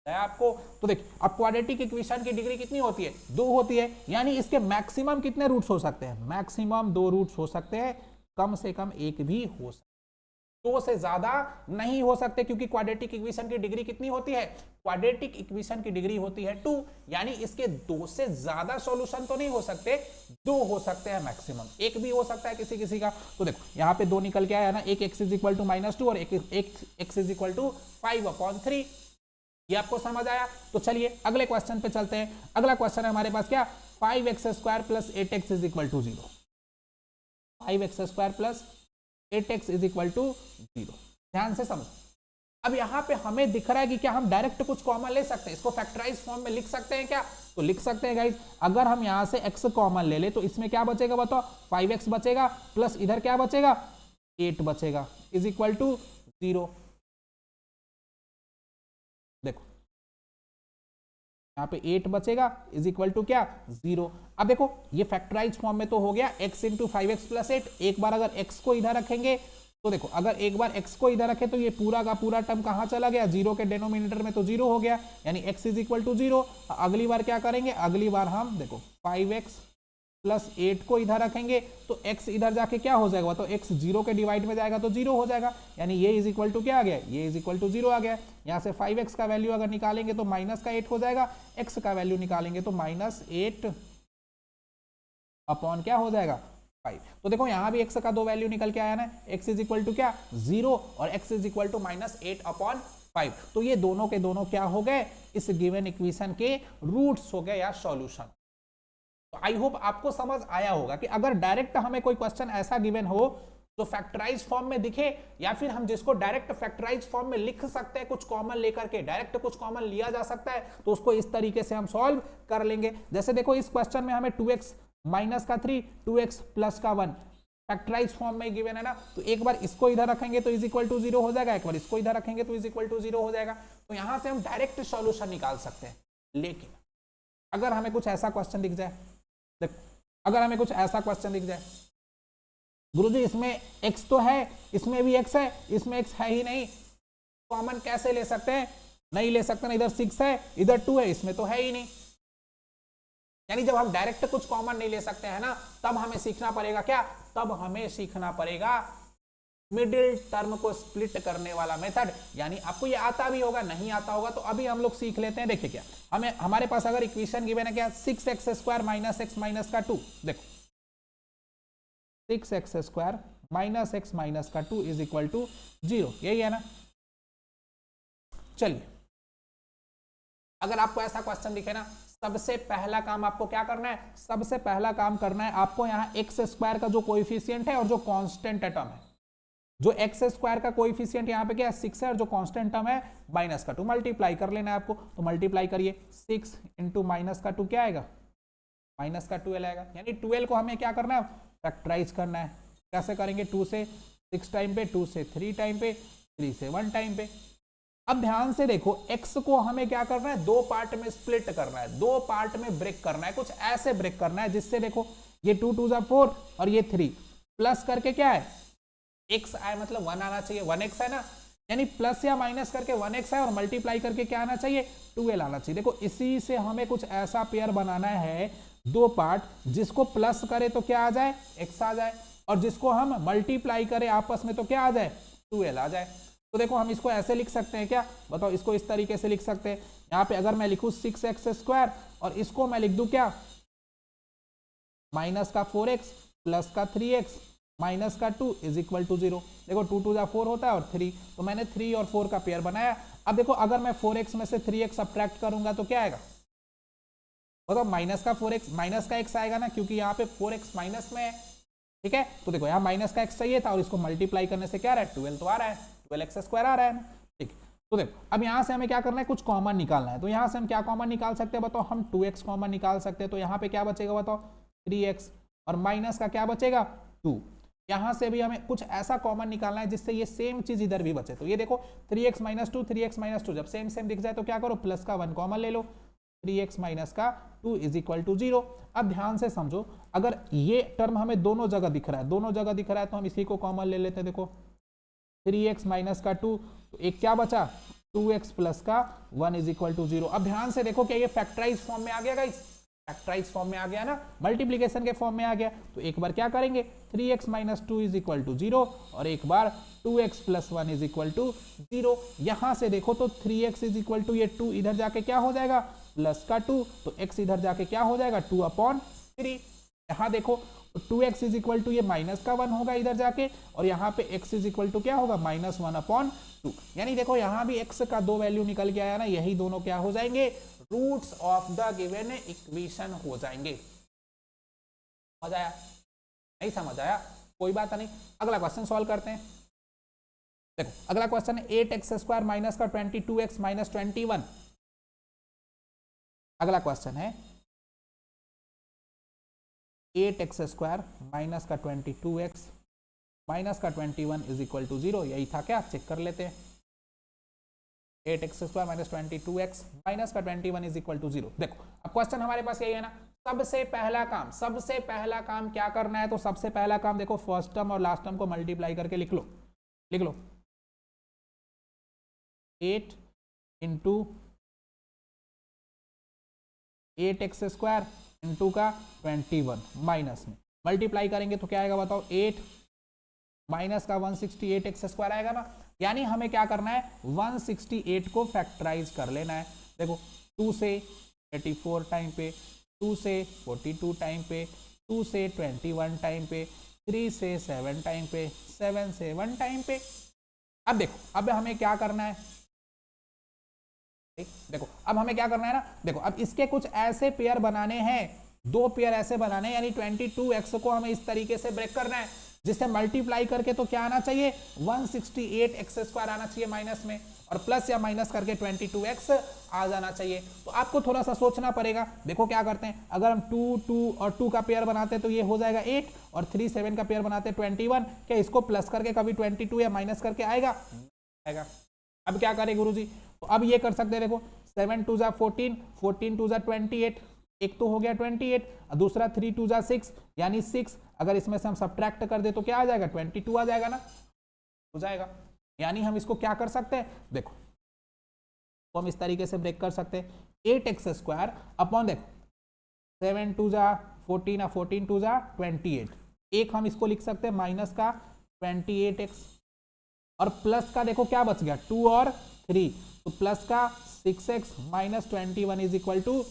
है आपको? तो देखिए, अब क्वाड्रेटिक इक्वेशन की डिग्री कितनी होती है, 2 होती है। यानी इसके मैक्सिमम कितने रूट्स हो सकते हैं, मैक्सिमम 2 रूट्स हो सकते हैं, कम से कम एक भी हो सकता है। 2 से ज्यादा नहीं हो सकते, क्योंकि क्वाड्रेटिक इक्वेशन की डिग्री कितनी होती है, क्वाड्रेटिक इक्वेशन की डिग्री होती है 2। यानी इसके 2 से ज्यादा सॉल्यूशन तो नहीं हो सकते, 2 हो सकते हैं मैक्सिमम, एक भी हो सकता है किसी किसी का। तो देखो, यहाँ पे 2 निकल के आया ना, एक x = -2 और एक x = 5/3। ये आपको समझ आया? तो चलिए अगले क्वेश्चन पे चलते हैं। अगला क्वेश्चन है हमारे पास क्या, 5x² + 8x = 0। 5x² plus 8x is equal to 0। ध्यान से समझो। अब यहां पे हमें दिख रहा है कि क्या हम डायरेक्ट कुछ कॉमन ले सकते हैं, इसको फैक्टराइज फॉर्म में लिख सकते हैं क्या? तो लिख सकते हैं गाइस। अगर हम यहां से x कॉमन ले ले तो इसमें क्या बचेगा बताओ, 5x बचेगा प्लस इधर क्या बचेगा, 8 बचेगा इज इक्वल टू 0। देखो यहाँ पे 8 बचेगा इज इक्वल टू क्या, 0। अब देखो ये फैक्टराइज फॉर्म में तो हो गया x इंटू 5x प्लस 8। एक बार अगर x को इधर रखेंगे तो देखो, अगर एक बार x को इधर रखे तो ये पूरा का पूरा टर्म कहां चला गया, 0 के डिनोमिनेटर में तो 0 हो गया, यानी x इज इक्वल टू 0। अगली बार क्या करेंगे, अगली बार हम देखो 5x प्लस 8 को इधर रखेंगे तो x इधर जाके क्या हो जाएगा, तो x 0 के डिवाइड में जाएगा तो 0 हो जाएगा, यानी ये इज इक्वल टू क्या आ गया, ये इज इक्वल टू 0 आ गया। यहाँ से 5x का वैल्यू अगर निकालेंगे तो माइनस का 8 हो जाएगा, x का वैल्यू निकालेंगे तो -8 अपॉन क्या हो जाएगा, 5। तो देखो यहाँ भी x का दो वैल्यू निकल के आया ना, x इज इक्वल टू क्या, 0 और x is equal to -8 upon 5। तो ये दोनों के दोनों क्या हो गए, इस गिवन इक्वेशन के रूट्स हो गए या सॉल्यूशन। तो आई होप आपको समझ आया होगा कि अगर डायरेक्ट हमें कोई क्वेश्चन ऐसा गिवन हो जो फैक्टराइज फॉर्म में दिखे, या फिर हम जिसको डायरेक्ट फैक्टराइज फॉर्म में लिख सकते हैं, कुछ कॉमन लेकर के डायरेक्ट कुछ कॉमन लिया जा सकता है, तो उसको इस तरीके से हम सॉल्व कर लेंगे। जैसे देखो इस क्वेश्चन में हमें 2x माइनस का 3, 2x प्लस का 1 फैक्टराइज फॉर्म में गिवन है ना, तो एक बार इसको इधर रखेंगे तो इज इक्वल टू 0 हो जाएगा, एक बार इसको इधर रखेंगे तो इज इक्वल टू 0 हो जाएगा। तो यहां से हम डायरेक्ट सॉल्यूशन निकाल सकते हैं। लेकिन अगर हमें कुछ ऐसा क्वेश्चन दिख जाए, देखो अगर हमें कुछ ऐसा क्वेश्चन दिख जाए, गुरुजी इसमें x तो है, इसमें भी x है, इसमें x है ही नहीं, कॉमन कैसे ले सकते हैं, नहीं ले सकते ना, इधर 6 है इधर 2 है, इसमें तो है ही नहीं। यानी जब हम डायरेक्ट कुछ कॉमन नहीं ले सकते हैं ना, तब हमें सीखना पड़ेगा क्या, तब हमें सीखना पड़ेगा मिडिल टर्म को स्प्लिट करने वाला मेथड। यानी आपको ये आता भी होगा, नहीं आता होगा तो अभी हम लोग सीख लेते हैं। देखिए क्या हमें, हमारे पास अगर इक्वेशन गिवन है क्या, 6x² माइनस x माइनस का 2, देखो 6x² माइनस x माइनस का 2 इज इक्वल टू 0, यही है ना। चलिए अगर आपको ऐसा क्वेश्चन दिखे ना, सबसे पहला काम आपको क्या करना है, सबसे पहला काम करना है आपको यहाँ x² का जो कोएफिशिएंट है और जो कांस्टेंट टर्म है, जो x² का कोएफिशिएंट यहाँ पे क्या है 6 है और जो कांस्टेंट टर्म है माइनस का 2, मल्टीप्लाई कर लेना है आपको। तो मल्टीप्लाई करिए, 6 इंटू माइनस का 2 क्या आएगा, माइनस का 12 आएगा। यानी 12 को हमें क्या करना है, फैक्टराइज करना है। कैसे करेंगे, 2 से 6 टाइम पे, 2 से 3 टाइम पे, 3 से 1 टाइम पे। अब ध्यान से देखो, x को हमें क्या करना है, दो पार्ट में स्प्लिट करना है, दो पार्ट में ब्रेक करना है, कुछ ऐसे ब्रेक करना है जिससे देखो ये 2 2 4 और ये 3 प्लस करके क्या है x आए, मतलब 1 आना चाहिए, 1x है ना, यानी प्लस या माइनस करके 1x है और मल्टीप्लाई करके क्या आना चाहिए, 12 आना चाहिए। देखो इसी से हमें कुछ ऐसा पेयर बनाना है, दो पार्ट, जिसको प्लस करे तो क्या आ जाए, x आ जाए, और जिसको हम मल्टीप्लाई करें आपस में तो क्या आ जाए, 12 आ जाए। तो देखो हम इसको ऐसे लिख सकते हैं क्या, बताओ, इसको इस तरीके से लिख सकते हैं। यहाँ पे अगर मैं लिखूं 6x² और इसको मैं लिख दूं क्या, माइनस का 4x प्लस का 3x माइनस का 2 इज इक्वल टू 0। देखो 2 2 4 होता है और 3, तो मैंने 3 और 4 का पेयर बनाया। अब देखो अगर मैं 4x में से 3x सब्ट्रैक्ट करूंगा तो क्या आएगा, बताओ, माइनस का 4x, माइनस का x आएगा ना, क्योंकि यहाँ पे 4x माइनस में है, ठीक है। तो देखो यहाँ माइनस का x चाहिए था और इसको मल्टीप्लाई करने से क्या आ रहा है, 12 तो आ रहा है, 12x² आ रहा है, ठीक। तो देखो अब यहाँ से हमें क्या करना है, कुछ कॉमन निकालना है। तो यहाँ से हम क्या कॉमन निकाल सकते हैं, बताओ, हम 2x कॉमन निकाल सकते हैं। तो यहाँ पे क्या बचेगा, बताओ, 3x और माइनस का क्या बचेगा, 2। यहाँ से भी हमें कुछ ऐसा कॉमन निकालना है जिससे ये सेम चीज इधर भी बचे। तो ये देखो 3x माइनस 2, 3x माइनस 2 जब सेम सेम दिख जाए तो क्या करो, प्लस का 1 कॉमन ले लो, 3x माइनस का 2 इज इक्वल टू 0। अब ध्यान से समझो, अगर ये टर्म हमें दोनों जगह दिख रहा है, दोनों जगह दिख रहा है, तो हम इसी को कॉमन ले लेते हैं। देखो 3x माइनस का 2, तो एक क्या बचा, 2x प्लस का 1 इज इक्वल टू 0। अब ध्यान से देखो, क्या ये फैक्टराइज फॉर्म में आ गया गाइस, फैक्टराइज फॉर्म में आ गया ना, मल्टीप्लिकेशन के फॉर्म में आ गया। तो एक बार क्या करेंगे, 3x minus 2 is equal to 0 और एक बार 2x plus 1 is equal to 0। यहां से देखो तो 3x इज इक्वल टू, ये 2 इधर जाके क्या हो जाएगा, प्लस का 2, तो x इधर जाके क्या हो जाएगा, 2/3। यहां देखो 2x इज इक्वल टू, ये माइनस का 1 होगा इधर जाके, और यहाँ पे x इज इक्वल टू क्या होगा, -1/2। यानी देखो यहाँ भी x का दो वैल्यू निकल के आया ना, यही दोनों क्या हो जाएंगे, roots of the given equation हो जाएंगे। समझ आया, नहीं समझ आया, कोई बात नहीं, अगला क्वेश्चन सॉल्व करते हैं। देखो अगला क्वेश्चन है 8x² माइनस का 22x माइनस 21। अगला क्वेश्चन है 8x² माइनस का 22x माइनस का 21 इज इक्वल टू 0। यही था क्या, चेक कर लेते हैं। 8x² माइनस 22x माइनस का 21 इज इक्वल टू 0। देखो अब क्वेश्चन हमारे पास यही है ना, सबसे पहला काम क्या करना है, तो सबसे पहला काम देखो फर्स्ट टर्म और लास्ट टर्म को मल्टीप्लाई करके लिख लो 8 इंटू 8x² इंटू का 21 माइनस में मल्टीप्लाई करेंगे तो क्या आएगा बताओ, 8 माइनस का 168x² आएगा ना। यानी हमें क्या करना है, 168 को फैक्टराइज कर लेना है। देखो 2 से 84 टाइम पे, 2 से 42 टाइम पे, 2 से 21 टाइम पे, 3 से 7 टाइम पे, 7 से 1 टाइम पे। अब देखो अब हमें क्या करना है, देखो अब हमें क्या करना है ना, देखो अब इसके कुछ ऐसे पेयर बनाने हैं, 2 पेयर ऐसे बनाने हैं, यानी 22x को हमें इस तरीके से ब्रेक करना है जिससे मल्टीप्लाई करके तो क्या आना चाहिए, 168x² आना चाहिए माइनस में, और प्लस या माइनस करके 22x आ जाना चाहिए। तो आपको थोड़ा सा सोचना पड़ेगा। देखो क्या करते हैं, अगर हम 2 2 और 2 का पेयर बनाते तो ये हो जाएगा 8, और 3 7 का पेयर बनाते 21। क्या इसको प्लस करके कभी 22 या माइनस करके आएगा? अब क्या करें गुरुजी, तो अब ये कर सकते हैं। देखो 7 2 14, 14 2 28, एक तो हो गया 28, दूसरा 3 2 6 यानी 6। अगर इसमें से हम सब्ट्रैक्ट कर दे तो क्या आ जाएगा, 22 आ जाएगा ना, हो जाएगा। यानी हम इसको क्या कर सकते हैं, देखो तो हम इस तरीके से ब्रेक कर सकते हैं, 8x² अपॉन देखो 7 2 14 या 14 2 28। एक हम इसको लिख सकते हैं माइनस का 28x, और प्लस का देखो क्या बच गया 2 और 3, तो प्लस का 6x minus 21 is equal to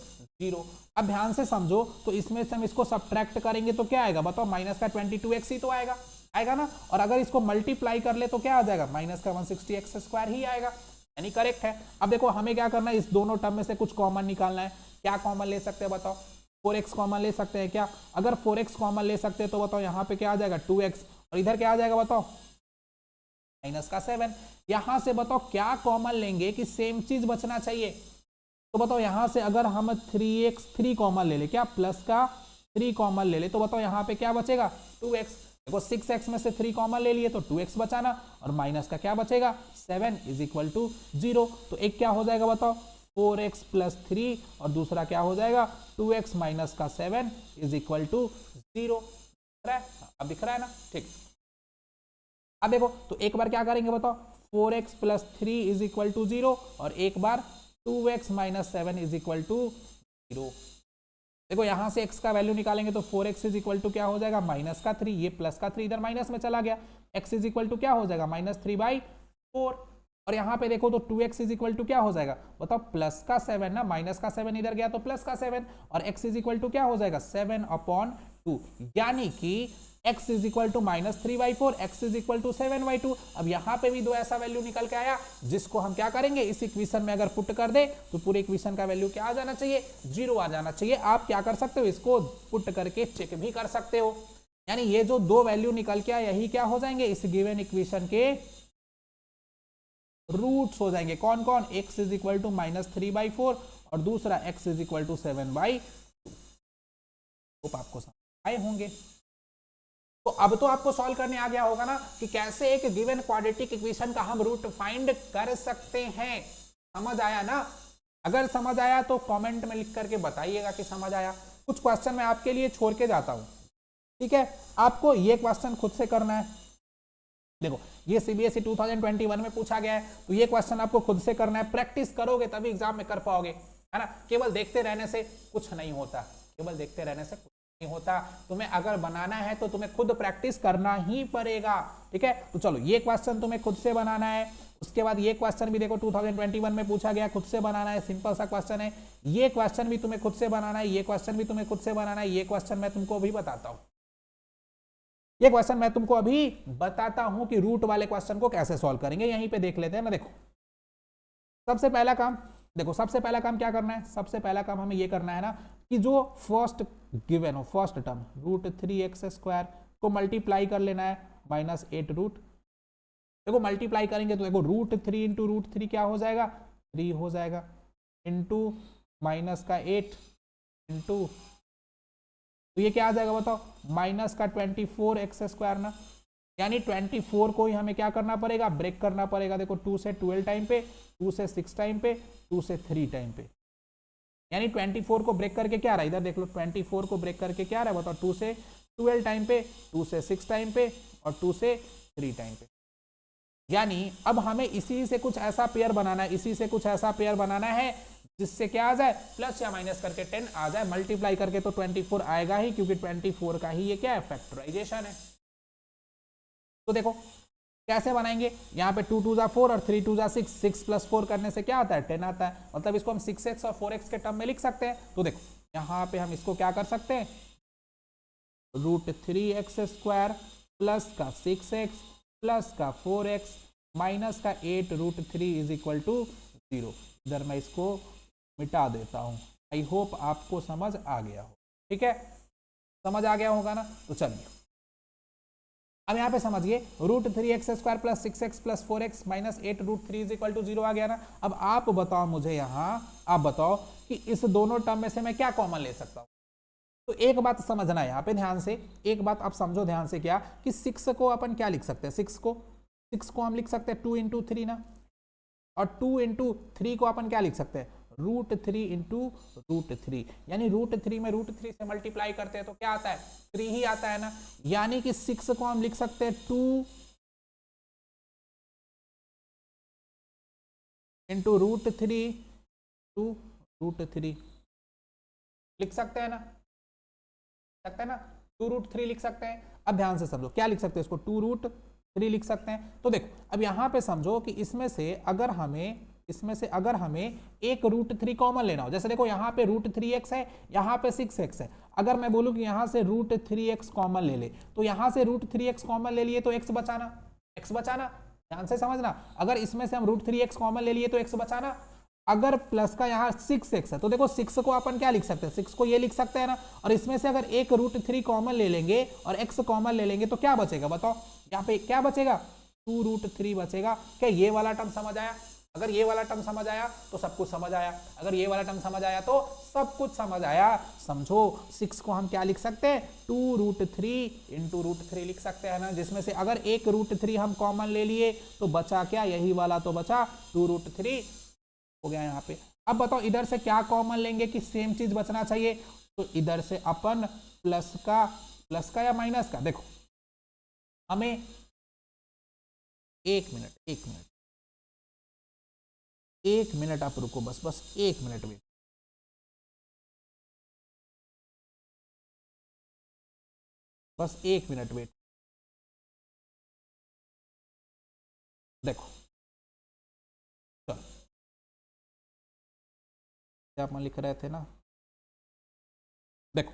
0। अब ध्यान से समझो, तो इसमें से हम इसको सब्ट्रैक्ट करेंगे तो क्या आएगा बताओ, माइनस का 22x ही तो आएगा ना। और अगर इसको मल्टीप्लाई कर ले तो क्या आ जाएगा, माइनस का 160x² ही आएगा, यानी करेक्ट है। अब देखो हमें क्या करना है, इस दोनों टर्म में से कुछ कॉमन निकालना है। क्या कॉमन ले सकते हैं बताओ, 4x कॉमन ले सकते हैं क्या? अगर 4x कॉमन ले सकते हैं तो बताओ यहाँ पे क्या आ जाएगा 2x, और इधर क्या आ जाएगा बताओ माइनस का 7। यहां से बताओ क्या कॉमन लेंगे कि सेम चीज बचना चाहिए, तो बताओ यहां से अगर हम 3x कॉमन ले ले, क्या प्लस का 3 कॉमन ले ले, तो बताओ यहां पे क्या बचेगा 2x। देखो 6x में से 3 कॉमन ले लिए तो 2x बचाना, और माइनस का क्या बचेगा 7 इज इक्वल टू 0। तो एक क्या हो जाएगा बताओ 4x प्लस 3, और दूसरा क्या हो जाएगा 2x माइनस का 7 इज इक्वल टू 0। अब दिख रहा है ना, ठीक। अब देखो तो एक बार क्या करेंगे बताओ, 4x plus 3 is equal to 0, और एक बार 2x minus 7 is equal to 0। देखो यहां से x का वैल्यू निकालेंगे तो 4x इज इक्वल टू क्या हो जाएगा माइनस का 3, ये प्लस का 3 इधर माइनस में चला गया, x इज इक्वल टू क्या हो जाएगा माइनस 3/4। और यहाँ पे देखो तो 2x इज इक्वल टू क्या हो जाएगा बताओ प्लस का 7 ना, माइनस का 7 इधर गया तो प्लस का 7, और x इज इक्वल टू क्या हो जाएगा 7/2, यानी कि x is equal to minus 3/4, x is equal to 7/2। अब यहाँ पे भी दो ऐसा वैल्यू निकल के आया जिसको हम क्या करेंगे, इस इक्वेशन में अगर पुट कर दे तो पूरे इक्वेशन का वैल्यू क्या आ जाना चाहिए 0 आ जाना चाहिए। आप क्या कर सकते हो, इसको पुट करके चेक भी कर सकते हो, यानी ये जो दो वैल्यू निकल के आया यही क्या हो जाएंगे, इस गिवन इक्वेशन के रूट्स हो जाएंगे। कौन कौन, x is equal to minus 3/4 और दूसरा x इज इक्वल टू 7/2। आपको समझ आए होंगे। तो अब तो आपको सॉल्व करने आ गया होगा ना कि कैसे एक गिवन क्वाड्रेटिक इक्वेशन का हम रूट फाइंड कर सकते हैं। समझ आया ना? अगर समझ आया तो कमेंट में लिख करके बताइएगा कि समझ आया। कुछ क्वेश्चन मैं आपके लिए छोड़ के जाता हूं, ठीक है? आपको ये क्वेश्चन खुद से करना है। देखो ये सीबीएसई 2021 में पूछा गया है, तो ये क्वेश्चन आपको खुद से करना है। प्रैक्टिस करोगे तभी एग्जाम में कर पाओगे, है ना? केवल देखते रहने से कुछ नहीं होता, केवल देखते रहने से कुछ नहीं होता। तुम्हें अगर बनाना है तो तुम्हें खुद प्रैक्टिस करना ही पड़ेगा, ठीक है? तो चलो ये क्वेश्चन तुम्हें खुद से बनाना है। उसके बाद ये क्वेश्चन भी देखो 2021 में पूछा गया, खुद से बनाना है, सिंपल सा क्वेश्चन है। ये क्वेश्चन भी तुम्हें खुद से बनाना है, ये क्वेश्चन भी तुम्हें खुद से बनाना है। ये क्वेश्चन मैं तुमको अभी बताता हूं, ये क्वेश्चन मैं तुमको अभी बताता हूं कि रूट वाले क्वेश्चन को कैसे सॉल्व करेंगे। यहीं पे देख लेते हैं ना। देखो सबसे पहला काम, देखो सबसे पहला काम क्या करना है, सबसे पहला काम हमें ये करना है ना कि जो फर्स्ट गिवन हो, फर्स्ट टर्म √3x² को मल्टीप्लाई कर लेना है -8 देखो मल्टीप्लाई करेंगे तो देखो √3 इंटू √3 क्या हो जाएगा 3 हो जाएगा, इंटू -8 इंटू, तो ये क्या आ जाएगा बताओ -24x² ना, यानी 24 को ही हमें क्या करना पड़ेगा ब्रेक करना पड़ेगा। देखो 2 से 12 टाइम पे, 2 से 6 टाइम पे, 2 से 3 टाइम पे, यानी 24 को ब्रेक करके क्या रहा है, इधर देख लो 24 को ब्रेक करके क्या रहा है बताओ 2 से 12 टाइम पे, 2 से 6 टाइम पे और 2 से 3 टाइम पे। यानी अब हमें इसी से कुछ ऐसा पेयर बनाना है, इसी से कुछ ऐसा पेयर बनाना है जिससे क्या आ जाए प्लस या माइनस करके 10 आ जाए, मल्टीप्लाई करके तो 24 आएगा ही, क्योंकि 24 का ही ये क्या है फैक्टराइजेशन है। तो देखो कैसे बनाएंगे, यहाँ पे 2 2 4 और 3 2 6, 6 + 4 करने से क्या आता है 10 आता है, मतलब इसको हम 6x और 4x के टर्म में लिख सकते हैं। तो देखो यहाँ पे हम इसको क्या कर सकते हैं √3x² प्लस का 6x प्लस का 4x माइनस का 8 √3 = 0। इधर मैं इसको मिटा देता हूं। आई होप आपको समझ आ गया हो, ठीक है, समझ आ गया होगा ना। तो चलिए अब यहां पे समझिए √3x² plus 6x plus 4x minus 8 √3 = 0 आ गया ना। अब आप बताओ मुझे यहां, आप बताओ कि इस दोनों टर्म में से मैं क्या कॉमन ले सकता हूं। तो एक बात समझना है यहाँ पे ध्यान से, एक बात आप समझो ध्यान से, क्या कि 6 को अपन क्या लिख सकते हैं, 6 को हम लिख सकते हैं 2 × 3 ना, और 2 × 3 को अपन क्या लिख सकते हैं √3 × √3, यानी √3 में √3 से मल्टीप्लाई करते हैं तो क्या आता है 3 ही आता है ना। यानी कि 6 को हम लिख सकते हैं 2 × √3 लिख सकते हैं ना, सकते हैं ना, 2√3 लिख सकते हैं। अब ध्यान से समझो क्या लिख सकते हैं इसको 2√3 लिख सकते हैं। तो देखो अब यहां पे समझो कि इसमें से अगर हमें एक √3 कॉमन लेना हो, जैसे देखो यहाँ पे √3x है, यहाँ पे 6x है, अगर मैं बोलूं कि यहाँ से √3x कॉमन ले ले, तो यहाँ से √3x कॉमन ले लिए तो x बचाना, ध्यान से समझना, अगर इसमें से हम √3x कॉमन ले लिए तो x बचाना। अगर प्लस का यहाँ 6x है तो देखो 6 को अपन क्या लिख सकते हैं, 6 को ये लिख सकते हैं ना, और इसमें से अगर एक √3 कॉमन ले लेंगे और x कॉमन ले लेंगे तो क्या बचेगा बताओ, यहाँ पे क्या बचेगा 2√3 बचेगा। क्या ये वाला टर्म समझ आया? अगर ये वाला टर्म समझ आया तो सब कुछ समझ आया, अगर ये वाला टर्म समझ आया तो सब कुछ समझ आया। समझो 6 को हम क्या लिख सकते हैं 2√3 × √3 लिख सकते हैं ना, जिसमें से अगर एक √3 हम कॉमन ले लिए तो बचा क्या, यही वाला तो बचा 2√3 हो गया यहाँ पे। अब बताओ इधर से क्या कॉमन लेंगे कि सेम चीज बचना चाहिए, तो इधर से अपन प्लस का या माइनस का, देखो हमें एक मिनट आप रुको, बस 1 मिनट वेट, बस 1 मिनट वेट। देखो चलो आप लिख रहे थे ना, देखो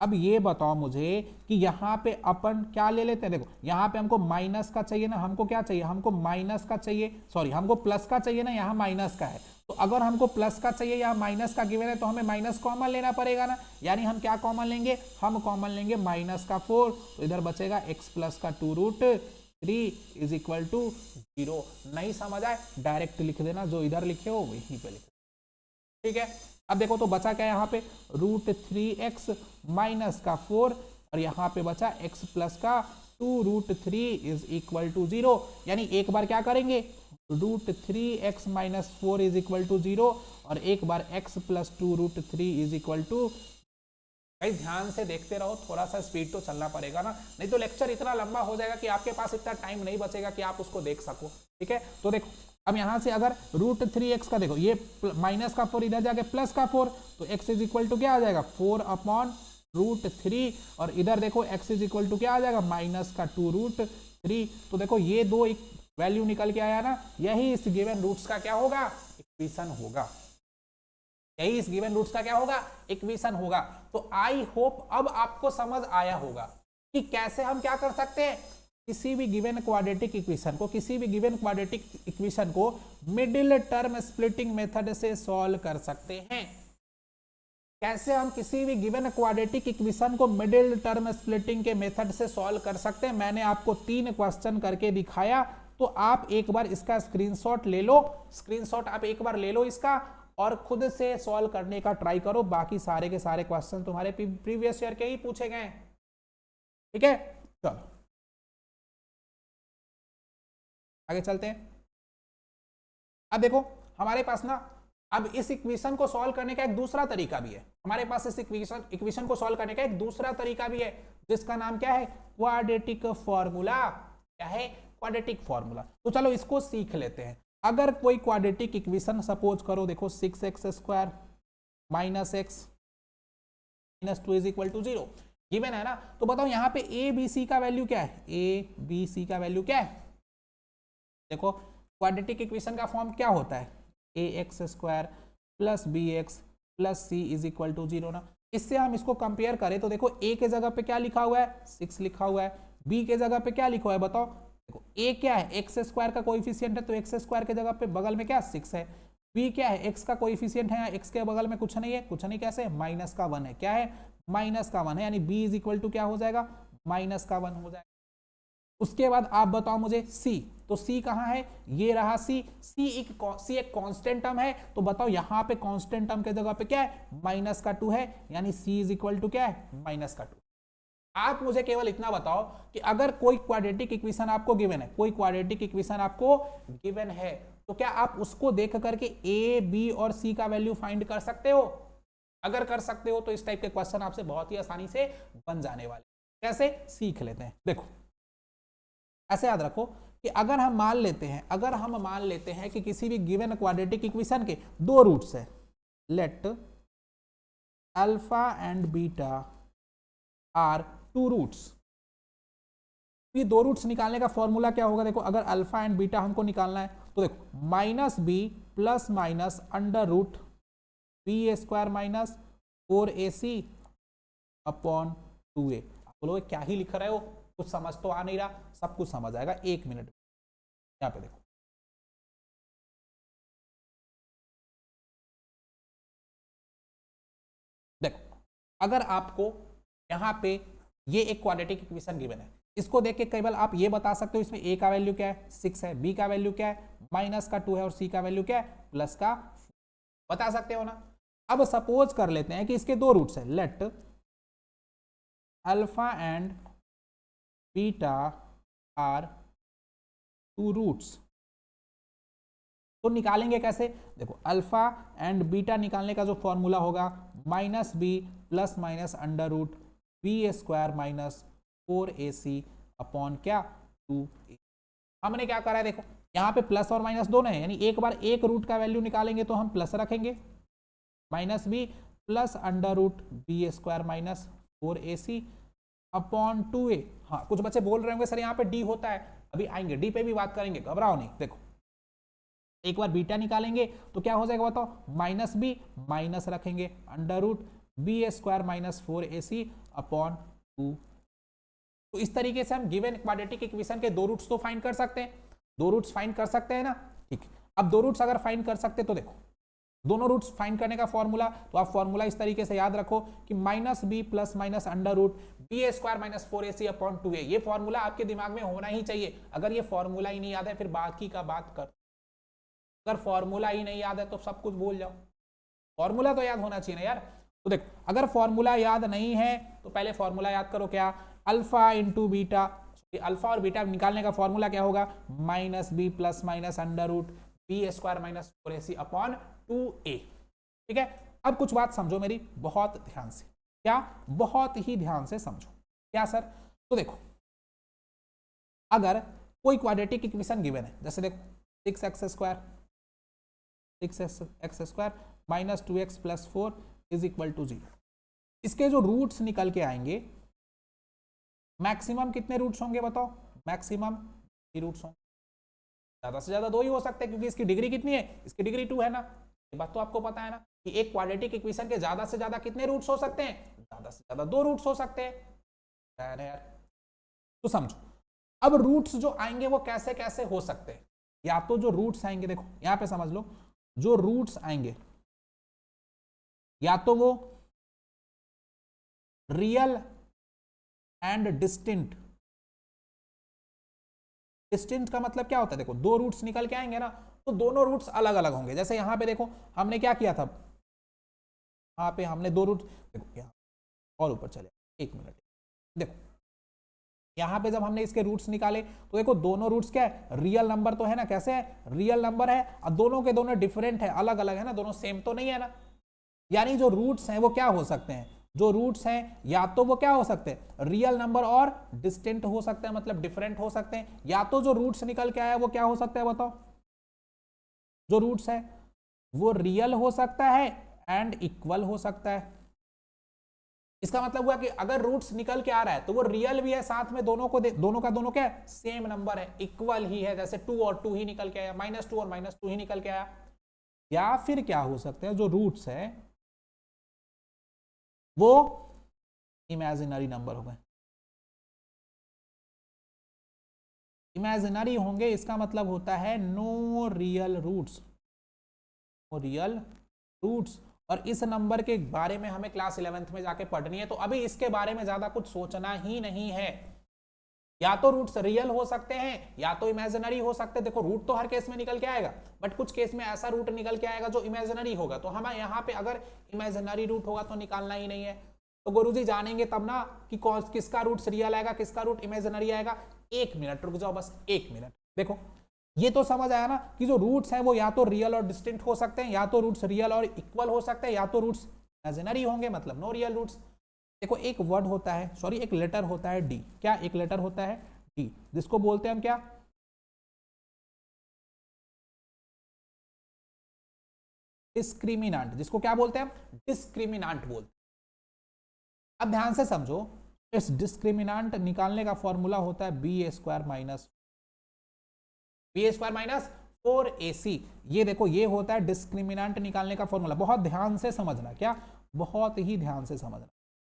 अब ये बताओ मुझे कि यहाँ पे अपन क्या ले लेते हैं, देखो यहाँ पे हमको माइनस का चाहिए ना, हमको क्या चाहिए, हमको माइनस का चाहिए, सॉरी हमको प्लस का चाहिए ना, यहाँ माइनस का है, तो अगर हमको प्लस का चाहिए यहाँ माइनस का गिवन है तो हमें माइनस कॉमन लेना पड़ेगा ना, यानी हम क्या कॉमन लेंगे, हम कॉमन लेंगे -4, तो इधर बचेगा x प्लस का 2√3 = 0। नहीं समझ आए डायरेक्ट लिख देना, जो इधर लिखे हो वहीं पे लिख, ठीक है। अब देखो तो बचा क्या यहाँ पे √3x माइनस का 4 और यहाँ पे बचा x प्लस का 2√3 = 0, यानी एक बार क्या करेंगे √3x माइनस 4 = 0 और एक बार x प्लस 2√3 = ध्यान से देखते रहो, थोड़ा सा स्पीड तो चलना पड़ेगा ना, नहीं तो लेक्चर इतना लंबा हो जाएगा कि आपके पास इतना टाइम नहीं बचेगा कि आप उसको देख सको, ठीक है। तो देखो अब यहां से अगर √3x का देखो ये माइनस का 4 इधर जाके प्लस का 4, तो x = क्या आ जाएगा 4/√3 और इधर देखो x = क्या आ जाएगा माइनस का 2√3। तो देखो ये दो वैल्यू निकल के आया ना, यही इस गिवन रूट्स का क्या होगा इक्वेशन होगा, यही इस गिवन रूट्स का क्या होगा इक्वेशन होगा। तो आई होप अब आपको समझ आया होगा कि कैसे हम क्या कर सकते हैं, किसी भी गिवन क्वाड्रेटिक इक्वेशन को मिडिल टर्म स्प्लिटिंग मेथड से सॉल्व कर सकते हैं। कैसे हम किसी भी गिवन क्वाड्रेटिक इक्वेशन को मिडिल टर्म स्प्लिटिंग के मेथड से सॉल्व कर सकते हैं। मैंने आपको 3 क्वेश्चन करके दिखाया, तो आप एक बार इसका स्क्रीनशॉट ले लो, स्क्रीनशॉट आप एक बार ले लो इसका और खुद से सॉल्व करने का ट्राई करो। बाकी सारे के सारे क्वेश्चन तुम्हारे प्रीवियस ईयर के ही पूछे गए, ठीक है। चलो आगे चलते हैं। अब देखो हमारे पास ना, अब इस इक्वेशन को सॉल्व करने का एक दूसरा तरीका भी है। हमारे पास इस इक्वेशन को सॉल्व करने का एक दूसरा तरीका भी है, जिसका नाम क्या है, क्वाड्रेटिक फॉर्मूला। क्या है, क्वाड्रेटिक फॉर्मूला। तो चलो इसको सीख लेते हैं। अगर कोई क्वाड्रेटिक इक्वेशन सपोज करो, देखो 6x² - x - 2 = 0 गिवन है ना, तो बताओ यहाँ पे a b c का वैल्यू क्या है, a b c का वैल्यू क्या है। देखो क्वाड्रेटिक इक्वेशन का फॉर्म क्या होता है, ax² + bx + c = 0 ना। इससे हम इसको कंपेयर करें तो देखो a के जगह पे क्या लिखा हुआ है, 6 लिखा हुआ है, b के जगह पे क्या लिखा हुआ है बताओ। देखो a क्या है, x² का कोएफिशिएंट है, तो x² के जगह पे बगल में क्या 6 है। b क्या है, x का कोएफिशिएंट है, x के बगल में कुछ नहीं है, कुछ नहीं, कैसे -1 है, क्या है -1 है, यानी b = क्या हो जाएगा, -1 हो जाएगा। उसके बाद आप बताओ मुझे c, तो c कहां है, ये रहा c एक कांस्टेंट टर्म है, तो बताओ यहां पे कांस्टेंट टर्म के जगह पे क्या है, -2 है, यानी c = क्या है, -2। आप मुझे केवल इतना बताओ कि अगर कोई क्वाड्रेटिक इक्वेशन आपको गिवन है, कोई क्वाड्रेटिक इक्वेशन आपको गिवन है, तो क्या आप उसको देख करके a, b और c का वैल्यू फाइंड कर सकते हो। अगर कर सकते हो तो इस टाइप के क्वेश्चन आपसे बहुत ही आसानी से बन जाने वाले। कैसे, सीख लेते हैं। देखो ऐसे याद रखो कि अगर हम मान लेते हैं कि किसी भी गिवन क्वाड्रेटिक इक्वेशन के 2 रूट्स है, let alpha and beta are 2 roots. ये 2 रूट्स निकालने का फॉर्मूला क्या होगा, देखो अगर अल्फा एंड बीटा हमको निकालना है तो देखो -b ± √b² - 4ac / 2a। आप बोलोगे क्या ही लिख रहे हो, कुछ समझ तो आ नहीं रहा। सब कुछ समझ आएगा, 1 मिनट। यहां पे देखो, अगर आपको यहां पे ये एक क्वाड्रेटिक इक्वेशन गिवन है, इसको देख के केवल आप ये बता सकते हो इसमें a का वैल्यू क्या है, 6 है, b का वैल्यू क्या है, -2 है, और c का वैल्यू क्या है, +4 बता सकते हो ना। अब सपोज कर लेते हैं कि इसके 2 रूट्स है, let alpha and beta are 2 roots. तो निकालेंगे कैसे, देखो अल्फा एंड बीटा निकालने का जो फॉर्मूला होगा -b ± √b² - 4ac / क्या 2a। हमने क्या करा है, देखो यहाँ पे प्लस और माइनस दोनों है, यानी एक बार एक रूट का वैल्यू निकालेंगे तो हम प्लस रखेंगे, -b +√b² - 4ac / 2a। हाँ कुछ बच्चे बोल रहे होंगे सर यहाँ पे d होता है, अभी आएंगे डी पे भी बात करेंगे, घबराओ नहीं। देखो एक बार बीटा निकालेंगे तो क्या हो जाएगा बताओ, -b माइनस रखेंगे √b² - 4ac / 2। तो इस तरीके से हम गिवन क्वाड्रेटिक इक्वेशन के 2 रूट्स तो फाइंड कर सकते हैं, 2 रूट्स फाइंड कर सकते हैं ना। ठीक है, अब 2 रूट्स अगर फाइंड कर सकते तो देखो दोनों रूट्स फाइंड करने का फॉर्मूला, तो आप फॉर्मूला इस तरीके से याद रखो कि -b ±√b² - 4ac / 2a। ये फॉर्मूला आपके दिमाग में होना ही चाहिए। अगर ये फॉर्मूला ही नहीं याद है फिर बाकी का बात कर, अगर फॉर्मूला ही नहीं याद है तो सब कुछ भूल जाओ, फॉर्मूला तो याद होना चाहिए ना यार। तो देखो अगर फॉर्मूला याद नहीं है तो पहले फॉर्मूला याद करो, क्या, अल्फा इंटू बीटा, अल्फा और बीटा निकालने का फॉर्मूला क्या होगा, -b ±√b² - 4ac / 2a। ठीक है, अब कुछ बात समझो मेरी बहुत ध्यान से, क्या, बहुत ही ध्यान से समझो। क्या सर, तो देखो अगर कोई क्वाड्रेटिक इक्वेशन गिवन है, जैसे देखो 6x² - 2x + 4 = 0, इसके जो रूट्स निकल के आएंगे, मैक्सिमम कितने रूट्स होंगे बताओ, मैक्सिमम 3 रूट्स होंगे, ज्यादा से ज्यादा 2 ही हो सकते हैं क्योंकि इसकी डिग्री कितनी है, इसकी डिग्री 2 है ना। ये बात तो आपको पता है ना कि एक क्वाड्रेटिक इक्वेशन के ज्यादा से ज्यादा कितने रूट्स हो सकते हैं, ज्यादा से ज्यादा 2 रूट्स हो सकते हैं यार। तो समझो अब रूट्स जो आएंगे वो कैसे कैसे हो सकते हैं, या तो जो रूट्स आएंगे, देखो यहां पे समझ लो, जो रूट्स आएंगे या तो वो रियल एंड डिस्टिंक्ट। डिस्टिंक्ट का मतलब क्या होता है, देखो दो रूट्स निकल के आएंगे ना, तो दोनों रूट्स अलग अलग होंगे। जैसे यहां पे देखो हमने क्या किया था, यहां पे हमने दो रूट, देखो यहाँ और ऊपर चले, एक मिनट, देखो यहां पे जब हमने इसके रूट्स निकाले तो देखो दोनों रूट्स क्या है, रियल नंबर तो है ना, कैसे है, रियल नंबर है, और दोनों के दोनों डिफरेंट है, अलग अलग है ना, दोनों सेम तो नहीं है ना। यानी जो रूट्स हैं वो क्या हो सकते हैं, जो रूट्स हैं या तो वो क्या हो सकते हैं, रियल नंबर और डिस्टिंक्ट हो सकते हैं, मतलब डिफरेंट हो सकते हैं, या तो जो रूट्स निकल के आया वो क्या हो सकता है बताओ, जो रूट्स है वो रियल हो सकता है एंड इक्वल हो सकता है। इसका मतलब हुआ कि अगर रूट्स निकल के आ रहा है तो वो रियल भी है, साथ में दोनों को दोनों का दोनों क्या है, सेम नंबर है, इक्वल ही है, जैसे 2 और 2 ही निकल के आया, -2 और -2 ही निकल के आया। या फिर क्या हो सकते हैं, जो रूट्स है वो इमेजिनरी नंबर हो गए, इमेजिनरी होंगे, इसका मतलब होता है no real roots, no real roots. और इस नंबर के बारे में हमें क्लास 11th में जाके पढ़नी है, तो अभी इसके बारे में ज्यादा कुछ सोचना ही नहीं है। या तो रूट्स रियल हो सकते हैं या तो इमेजिनरी हो सकते हैं। देखो रूट तो हर केस में निकल के आएगा, बट कुछ केस में ऐसा रूट निकल के आएगा जो इमेजिनरी होगा, तो हमें यहाँ पे अगर इमेजिनरी रूट होगा तो निकालना ही नहीं है। तो गुरुजी जानेंगे तब ना कि कौन किसका रूट रियल आएगा, किसका रूट इमेजिनरी आएगा। एक मिनट रुक जाओ, बस एक मिनट। देखो ये तो समझ आया ना कि जो रूट्स हैं वो या तो रियल और डिस्टिंक्ट हो सकते हैं, या तो रूट्स रियल और इक्वल हो सकते हैं, या तो रूट्स इमेजिनरी होंगे, मतलब नो रियल रूट्स। देखो एक वर्ड होता है, सॉरी एक लेटर होता है डी, क्या एक लेटर होता है डी, जिसको बोलते हैं हम क्या, डिस्क्रिमिनांट, जिसको क्या बोलते हैं हम, डिस्क्रिमिनांट बोलते हैं। अब ध्यान से समझो, इस डिस्क्रिमिनांट निकालने का फॉर्मूला होता है बी स्क्वायर माइनस 4ac। ये देखो ये होता है डिस्क्रिमिनांट निकालने का फॉर्मूला, बहुत ध्यान से समझना, क्या बहुत ही ध्यान से समझना।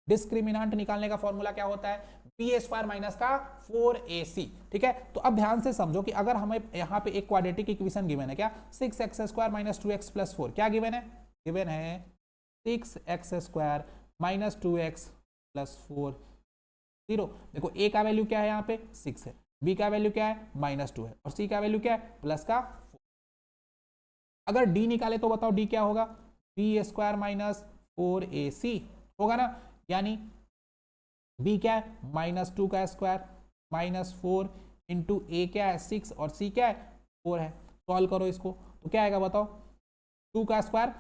डिस्क्रिमिनांट निकालने का फॉर्मूला क्या होता है, बी स्क्वायर माइनस का 4ac। ठीक है, तो अब ध्यान से समझो कि अगर हमें यहाँ पे एक क्वाड्रेटिक इक्वेशन गिवन है, क्या 6x² माइनस 2x प्लस 4, क्या गिवन है, गिवन है 6x² माइनस 2x प्लस 4 0। देखो a का वैल्यू क्या है, यहाँ पे 6 है, b का वैल्यू क्या है -2 है, और c का वैल्यू क्या है प्लस का 4। अगर d निकाले तो बताओ d क्या होगा, b स्क्वायर माइनस 4ac होगा ना। यानी b क्या है -2 का स्क्वायर -4 इंटू a क्या है 6 और c क्या है 4 है। सॉल्व करो इसको तो क्या आएगा बताओ, 2 का स्क्वायर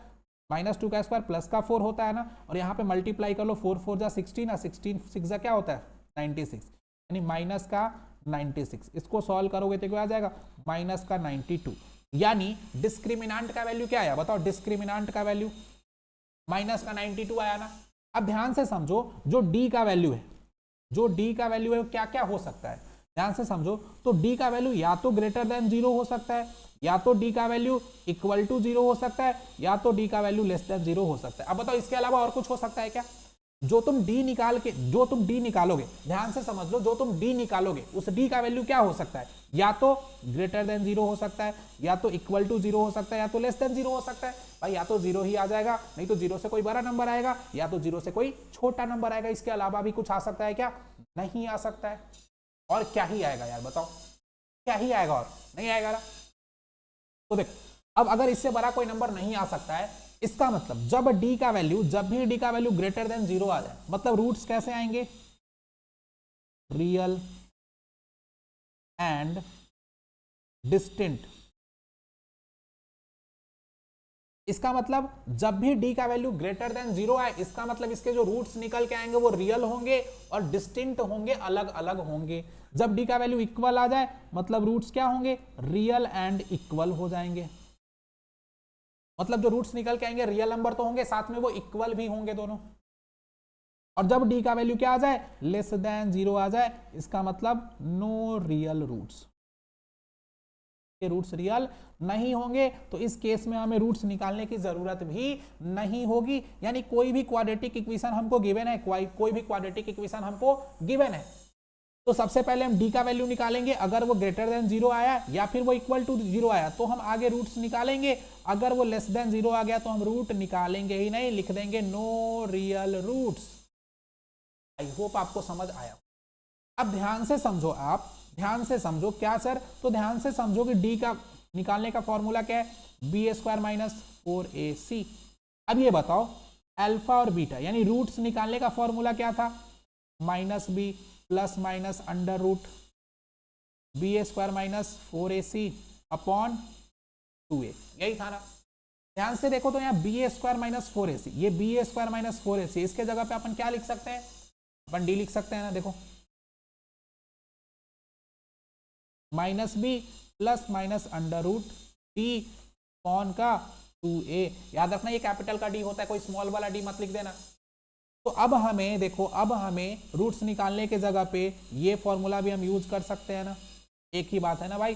-2 का स्क्वायर प्लस का 4 होता है ना, और यहाँ पे मल्टीप्लाई कर लो, 4 4 जा 16 ना, 16 6 जा क्या होता है 96, यानी माइनस का 96। इसको सॉल्व करोगे तो क्या आ जाएगा माइनस का 92। यानी डिस्क्रिमिनांट का वैल्यू क्या आया बताओ, डिस्क्रिमिनांट का वैल्यू माइनस का 92 आया ना। अब ध्यान से समझो, जो d का वैल्यू है, जो d का वैल्यू है वो क्या क्या हो सकता है, ध्यान से समझो। तो d का वैल्यू या तो ग्रेटर देन 0 हो सकता है, या तो d का वैल्यू इक्वल टू 0 हो सकता है, या तो d का वैल्यू लेस देन 0 हो सकता है। अब बताओ इसके अलावा और कुछ हो सकता है क्या, जो तुम d निकालोगे, ध्यान से समझ लो, जो तुम d निकालोगे उस d का वैल्यू क्या हो सकता है, या तो ग्रेटर देन 0 हो सकता है, या तो इक्वल टू 0 हो सकता है, या तो लेस देन 0 हो सकता है। भाई या तो 0 ही आ जाएगा, नहीं तो 0 से कोई बड़ा नंबर आएगा, या तो 0 से कोई छोटा नंबर आएगा। इसके अलावा भी कुछ आ सकता है क्या, नहीं आ सकता है। और क्या ही आएगा यार बताओ, क्या ही आएगा, और नहीं आएगा ना। तो देखो अब अगर इससे बड़ा कोई नंबर नहीं आ सकता है, इसका मतलब जब भी d का वैल्यू ग्रेटर देन 0 आ जाए, मतलब रूट्स कैसे आएंगे, रियल एंड डिस्टिंक्ट। इसका मतलब जब भी d का वैल्यू ग्रेटर देन 0 आए, इसका मतलब इसके जो रूट्स निकल के आएंगे वो रियल होंगे और डिस्टिंक्ट होंगे, अलग अलग होंगे। जब d का वैल्यू इक्वल आ जाए, मतलब रूट्स क्या होंगे, रियल एंड इक्वल हो जाएंगे। मतलब जो रूट्स निकल के आएंगे रियल नंबर तो होंगे, साथ में वो इक्वल भी होंगे दोनों। और जब d का वैल्यू क्या आ जाए, लेस देन 0 आ जाए, इसका मतलब नो रियल रूट्स, के रूट्स रियल नहीं होंगे। तो इस केस में हमें रूट्स निकालने की जरूरत भी नहीं होगी। यानी कोई भी क्वाड्रेटिक इक्वेशन हमको गिवन है, कोई भी क्वाड्रेटिक इक्वेशन हमको गिवन है, तो सबसे पहले हम d का वैल्यू निकालेंगे। अगर वो ग्रेटर देन 0 आया या फिर वो इक्वल टू 0 आया तो हम आगे रूट्स निकालेंगे। अगर वो लेस देन 0 आ गया तो हम रूट निकालेंगे ही नहीं, लिख देंगे no real roots. I hope आपको समझ आया। अब ध्यान से समझो, आप ध्यान से समझो क्या सर, तो ध्यान से समझो कि डी का निकालने का फॉर्मूला क्या है, बी ए स्क्वायर माइनस 4ac। अब ये बताओ अल्फा और बीटा यानी रूट्स निकालने का फॉर्मूला क्या था, minus B plus minus under root B ए square minus 4ac upon 2a, यही था ना। ध्यान से देखो तो यहाँ बी ए स्क्वायर माइनस 4ac, ये बी ए स्क्वायर माइनस 4ac, इसके जगह पे अपन क्या लिख सकते हैं, अपन डी लिख सकते हैं ना। देखो minus B plus minus under root D कौन का 2a, याद रखना ये कैपिटल का डी होता है, कोई स्मॉल वाला डी मत लिख देना। तो अब हमें देखो, अब हमें रूट्स निकालने के जगह पे ये फॉर्मूला भी हम यूज कर सकते हैं ना, एक ही बात है ना भाई,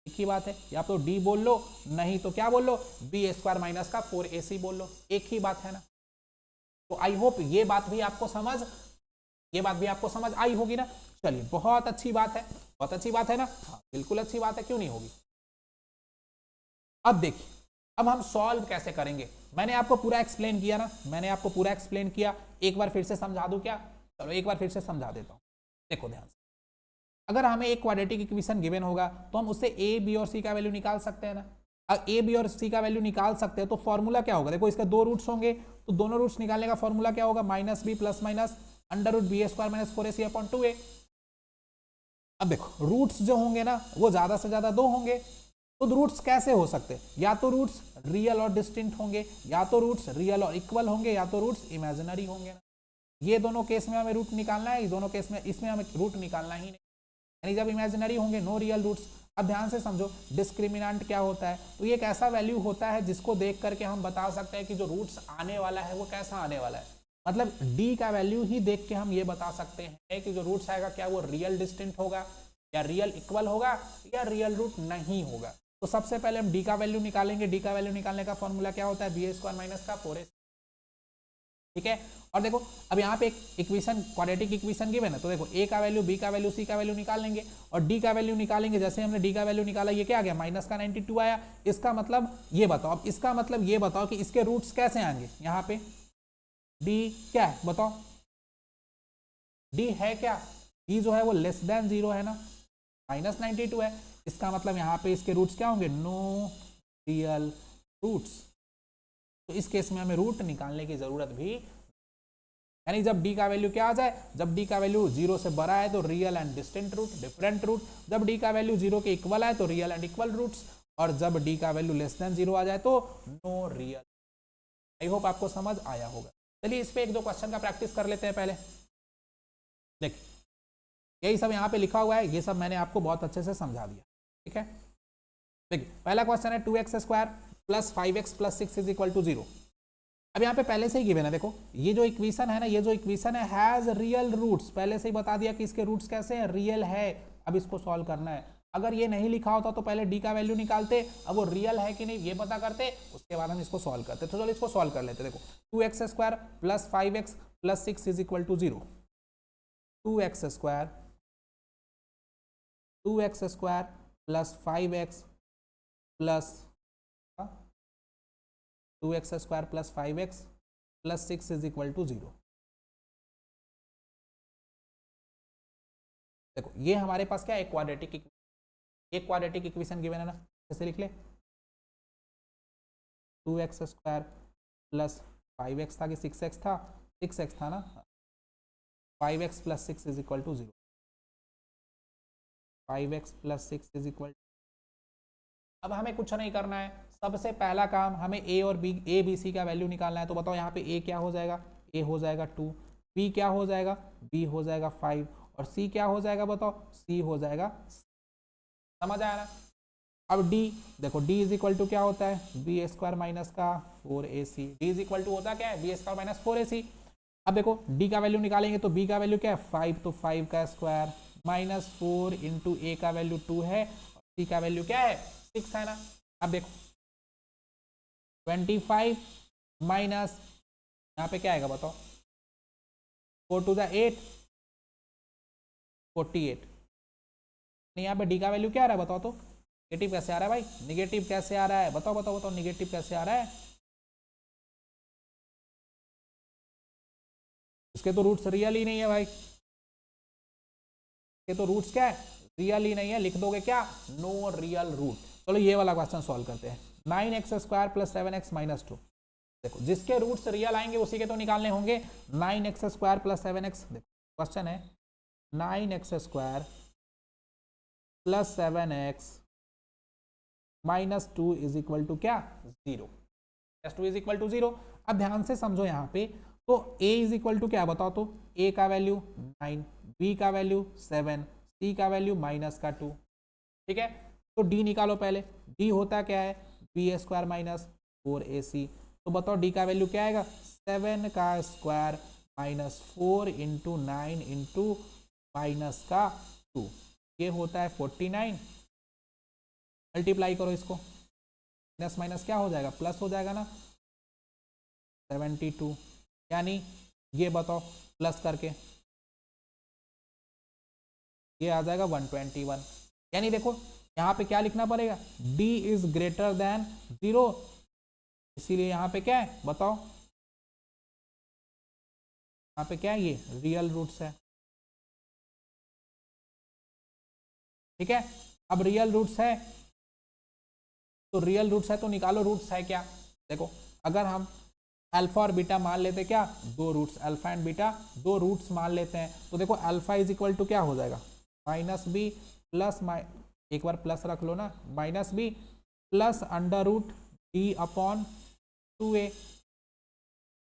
एक ही बात है। या तो डी बोल लो, नहीं तो क्या बोल लो, बी ए स्क्वायर माइनस का 4ac बोल लो, एक ही बात है ना। तो आई होप ये बात भी आपको समझ आई होगी ना। चलिए बहुत अच्छी बात है, बहुत अच्छी बात है ना, हाँ बिल्कुल अच्छी बात है, क्यों नहीं होगी। अब देखिए, अब हम सॉल्व कैसे करेंगे, मैंने आपको पूरा एक्सप्लेन किया ना, मैंने आपको पूरा एक्सप्लेन किया, एक बार फिर से समझा दूं क्या, चलो एक बार फिर से समझा देता हूं। देखो ध्यान से, अगर हमें एक क्वाड्रेटिक इक्वेशन गिवन होगा तो हम उससे ए बी और सी का वैल्यू निकाल सकते हैं ना। अगर ए बी और सी का वैल्यू निकाल सकते हैं तो फॉर्मूला क्या होगा, देखो इसके दो रूट्स होंगे, तो दोनों रूट्स निकालने का फॉर्मूला क्या होगा, minus B plus minus under root B ए square minus 4ac upon 2a। अब देखो रूट्स जो होंगे ना वो ज्यादा से ज्यादा दो होंगे, तो रूट्स कैसे हो सकते हैं, या तो रूट्स रियल और डिस्टिंक्ट होंगे, या तो रूट्स रियल और इक्वल होंगे, या तो रूट्स इमेजिनरी होंगे ना। ये दोनों केस में हमें रूट निकालना है, दोनों केस में इसमें हमें रूट निकालना ही नहीं, यानी जब इमेजिनरी होंगे नो रियल रूट्स। अब ध्यान से समझो डिस्क्रिमिनेंट क्या होता है, तो ये एक ऐसा वैल्यू होता है जिसको देख करके हम बता सकते हैं कि जो रूट्स आने वाला है वो कैसा आने वाला है। मतलब डी का वैल्यू ही देख के हम ये बता सकते हैं कि जो रूट्स आएगा क्या वो रियल डिस्टिंक्ट होगा, या रियल इक्वल होगा, या रियल रूट नहीं होगा। तो सबसे पहले हम डी का वैल्यू निकालेंगे, डी का वैल्यू निकालने का फॉर्मूला क्या होता है, बी ए स्क्वायर माइनस का 4ac, ठीक है। और देखो अब यहाँ पे एक इक्वेशन क्वाड्रेटिक इक्वेशन गिवन है, तो देखो ए का वैल्यू, बी का वैल्यू, सी का वैल्यू निकाल लेंगे, और डी का वैल्यू निकालेंगे। जैसे हमने डी का वैल्यू निकाला, ये क्या आ गया, माइनस का 92 आया। इसका मतलब ये बताओ, अब इसका मतलब ये बताओ कि इसके रूट्स कैसे आएंगे, यहाँ पे डी क्या है बताओ, डी है क्या, डी जो है वो लेस देन 0 है ना, माइनस 92 है, इसका मतलब यहाँ पे इसके रूट्स क्या होंगे, नो रियल रूट्स। तो इस केस में हमें रूट निकालने की जरूरत भी, यानी जब डी का वैल्यू क्या आ जाए, जब डी का वैल्यू 0 से बड़ा है तो real and distinct root, different root, जब डी का वैल्यू 0 के इक्वल है तो रियल एंड इक्वल रूट्स, और जब डी का वैल्यू लेस देन 0 आ जाए तो नो रियल। आई होप आपको समझ आया होगा। चलिए इस पे एक दो क्वेश्चन का प्रैक्टिस कर लेते हैं पहले। देखिए यही सब यहाँ पे लिखा हुआ है, ये सब मैंने आपको बहुत अच्छे से समझा दिया, ठीक है। देखिए पहला क्वेश्चन है 2x square plus 5x plus 6 is equal to 0। अब यहाँ पे पहले से ही गिवन है, देखो ये जो इक्वेशन है ना, ये जो इक्वेशन है हैज रियल रूट्स, पहले से ही बता दिया कि इसके रूट्स कैसे हैं, रियल है। अब इसको सॉल्व करना है, अगर ये नहीं लिखा होता तो पहले डी का वैल्यू निकालते, अब वो रियल है कि नहीं ये पता करते, उसके बाद हम इसको सॉल्व करते। तो चलो इसको सॉल्व कर लेते। देखो 2x square plus 5x plus 6 is equal to 0, 2x square plus 5x plus 2x square plus 5x plus 6 is equal to 0। देखो ये हमारे पास क्या है, एक क्वाड्रेटिक इक्वेशन गिवन है ना, कैसे लिख ले, 2x स्क्वायर प्लस 5x था कि 6x था, 6x था ना, 5x plus 6 is equal to 0, 5x plus 6 is equal. अब हमें कुछ नहीं करना है, सबसे पहला काम हमें ए और बी, ए बी सी का वैल्यू निकालना है। तो बताओ यहाँ पे ए क्या हो जाएगा, ए हो जाएगा 2, बी क्या हो जाएगा, बी हो जाएगा 5, और सी क्या हो जाएगा बताओ, सी हो जाएगा। समझ आया ना। अब डी देखो, डी इज इक्वल टू क्या होता है, बी ए स्क्वायर माइनस का 4ac, D is equal to होता क्या है, बी स्क्वायर माइनस 4ac। अब देखो डी का वैल्यू निकालेंगे तो बी का वैल्यू क्या है 5, तो 5 का स्क्वायर माइनस 4 इंटू ए का वैल्यू 2 है, और सी का वैल्यू क्या है 6 है ना। अब देखो 25 माइनस यहाँ पे क्या आएगा बताओ, 4 टू द 8, 48। यहाँ पे डी का वैल्यू क्या आ रहा है बताओ, तो नेगेटिव कैसे आ रहा है भाई, नेगेटिव कैसे आ रहा है बताओ बताओ बताओ, नेगेटिव कैसे आ रहा है। इसके तो रूट्स रियल ही नहीं है भाई, इसके तो रूट्स क्या है, रियल ही नहीं है। लिख दोगे क्या, नो रियल रूट। चलो ये वाला क्वेश्चन सॉल्व करते हैं। 9x² + 7x - 2, देखो जिसके रूट्स रियल आएंगे उसी के तो निकालने होंगे। 9x² + 7x, देखो क्वेश्चन है 9x² + 7x - 2 = क्या, 0। S2 = 0। अब ध्यान से समझो यहाँ पे, तो a = क्या बताओ तो, a का वैल्यू 9, b का वैल्यू 7, c का वैल्यू -2, ठीक है। तो d निकालो पहले, d होता क्या है, b² - 4ac। तो बताओ d का वैल्यू क्या आएगा, 7 का स्क्वायर -4 × 9 × -2, ये होता है 49। मल्टीप्लाई करो इसको, माइनस माइनस क्या हो जाएगा, प्लस हो जाएगा ना, 72। यानी ये बताओ प्लस करके ये आ जाएगा 121। यानी देखो यहाँ पे क्या लिखना पड़ेगा, d इज ग्रेटर देन 0, इसीलिए यहाँ पे क्या है बताओ, यहाँ पे क्या है, ये रियल रूट्स है, ठीक है। अब रियल रूट्स है तो रियल रूट्स है तो निकालो रूट्स है क्या। देखो अगर हम अल्फा और बीटा मान लेते क्या, दो रूट्स, अल्फा एंड बीटा दो रूट्स मान लेते हैं, तो देखो अल्फा = क्या हो जाएगा, -b प्लस, एक बार प्लस रख लो ना, -b प्लस √d/2a।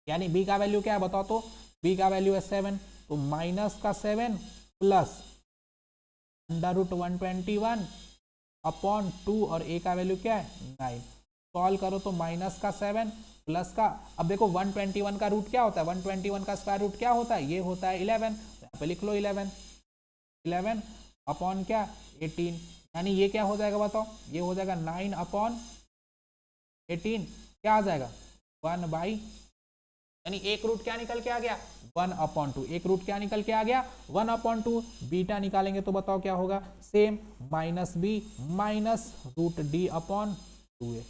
यानी b का वैल्यू क्या है बताओ तो, b का वैल्यू है 7, तो -7 प्लस √121/2 और a का वैल्यू क्या है 9। सॉल्व करो तो -7 प्लस का, अब देखो 121 का रूट क्या होता है, 121 का स्क्वायर रूट क्या होता है, ये होता है 11। यहाँ पे लिख लो 11 अपॉन क्या 18, यानी ये क्या हो जाएगा बताओ, ये हो जाएगा 9/18, क्या आ जाएगा 1/, यानी एक रूट क्या निकल के आ गया 1/2, एक रूट क्या निकल के आ गया 1/2। बीटा निकालेंगे तो बताओ क्या होगा, सेम -b -√d/2a।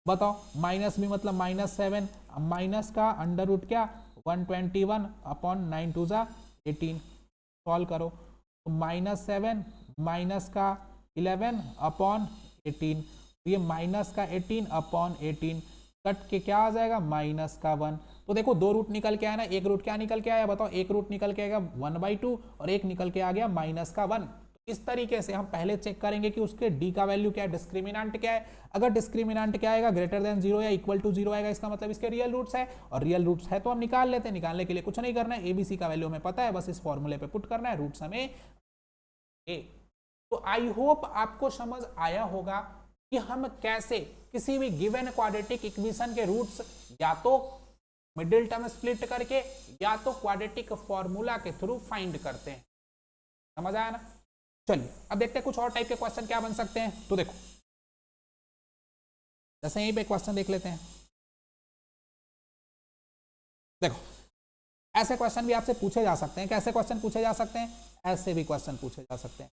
बताओ -b मतलब -7, माइनस का अंडर रूट क्या 121/9 2 18। सॉल्व करो तो -7 माइनस का 11/18, तो ये -18/18 कट के क्या आ जाएगा -1। तो देखो दो रूट निकल के आया ना, एक रूट क्या निकल के आया बताओ, एक रूट निकल के आएगा 1/2 और एक निकल के आ गया -1। इस तरीके से हम पहले चेक करेंगे कि उसके d का वैल्यू क्या है, डिस्क्रिमिनेंट क्या है। अगर डिस्क्रिमिनेंट क्या आएगा, ग्रेटर देन 0 या = 0 आएगा, इसका मतलब इसके रियल रूट्स है, और रियल रूट्स है तो हम निकाल लेते हैं। निकालने के लिए कुछ नहीं करना है, एबीसी का वैल्यू हमें पता है, बस इस फॉर्मूले पे पुट करना है, रूट्स हमें ए। तो आई होप आपको समझ आया होगा कि हम कैसे किसी भी गिवन क्वाड्रेटिक इक्वेशन के रूट्स या तो मिडिल टर्म स्प्लिट करके या तो क्वाड्रेटिक फॉर्मूला के थ्रू फाइंड करते हैं। समझ आया ना। चलिए अब देखते हैं कुछ और टाइप के क्वेश्चन क्या बन सकते हैं। तो देखो जैसे यहीं पे क्वेश्चन देख लेते हैं। देखो ऐसे क्वेश्चन भी आपसे पूछे जा सकते हैं। कैसे क्वेश्चन पूछे जा सकते हैं, ऐसे भी क्वेश्चन पूछे जा सकते हैं।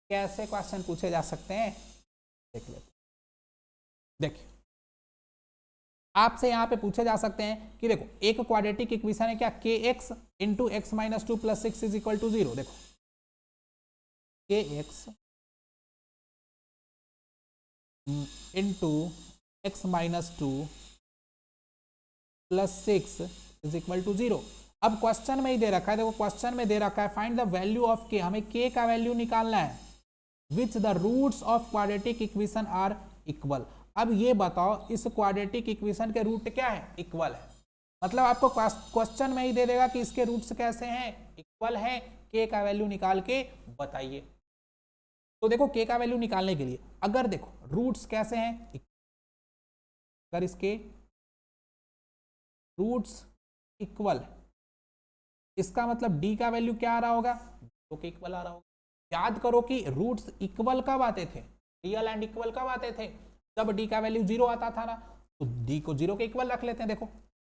कैसे क्वेश्चन पूछे जा सकते हैं देख लेते हैं। देखिए आपसे यहां पे पूछे जा सकते हैं कि देखो एक क्वाड्रेटिक इक्वेशन है क्या, kx × x - 2 + 6 = 0। देखो kx × x - 2 + 6 = 0। अब क्वेश्चन में ही दे रखा है, देखो क्वेश्चन में दे रखा है find the value of k, हमें k का वैल्यू निकालना है, which the roots of quadratic equation are equal. अब ये बताओ इस क्वाड्रेटिक इक्वेशन के रूट क्या है, इक्वल है। मतलब आपको क्वेश्चन में ही दे देगा कि इसके रूट्स कैसे हैं, इक्वल है। k का वैल्यू निकाल के बताइए। तो देखो k का वैल्यू निकालने के लिए अगर देखो रूट्स कैसे हैं, अगर इसके रूट्स इक्वल है, इसका मतलब d का वैल्यू क्या आ रहा होगा, 2 के इक्वल आ रहा होगा। याद करो कि रूट्स इक्वल कब आते थे, रियल एंड इक्वल कब आते थे, जब d का वैल्यू 0 आता था ना, तो d को 0 के इक्वल रख लेते हैं। देखो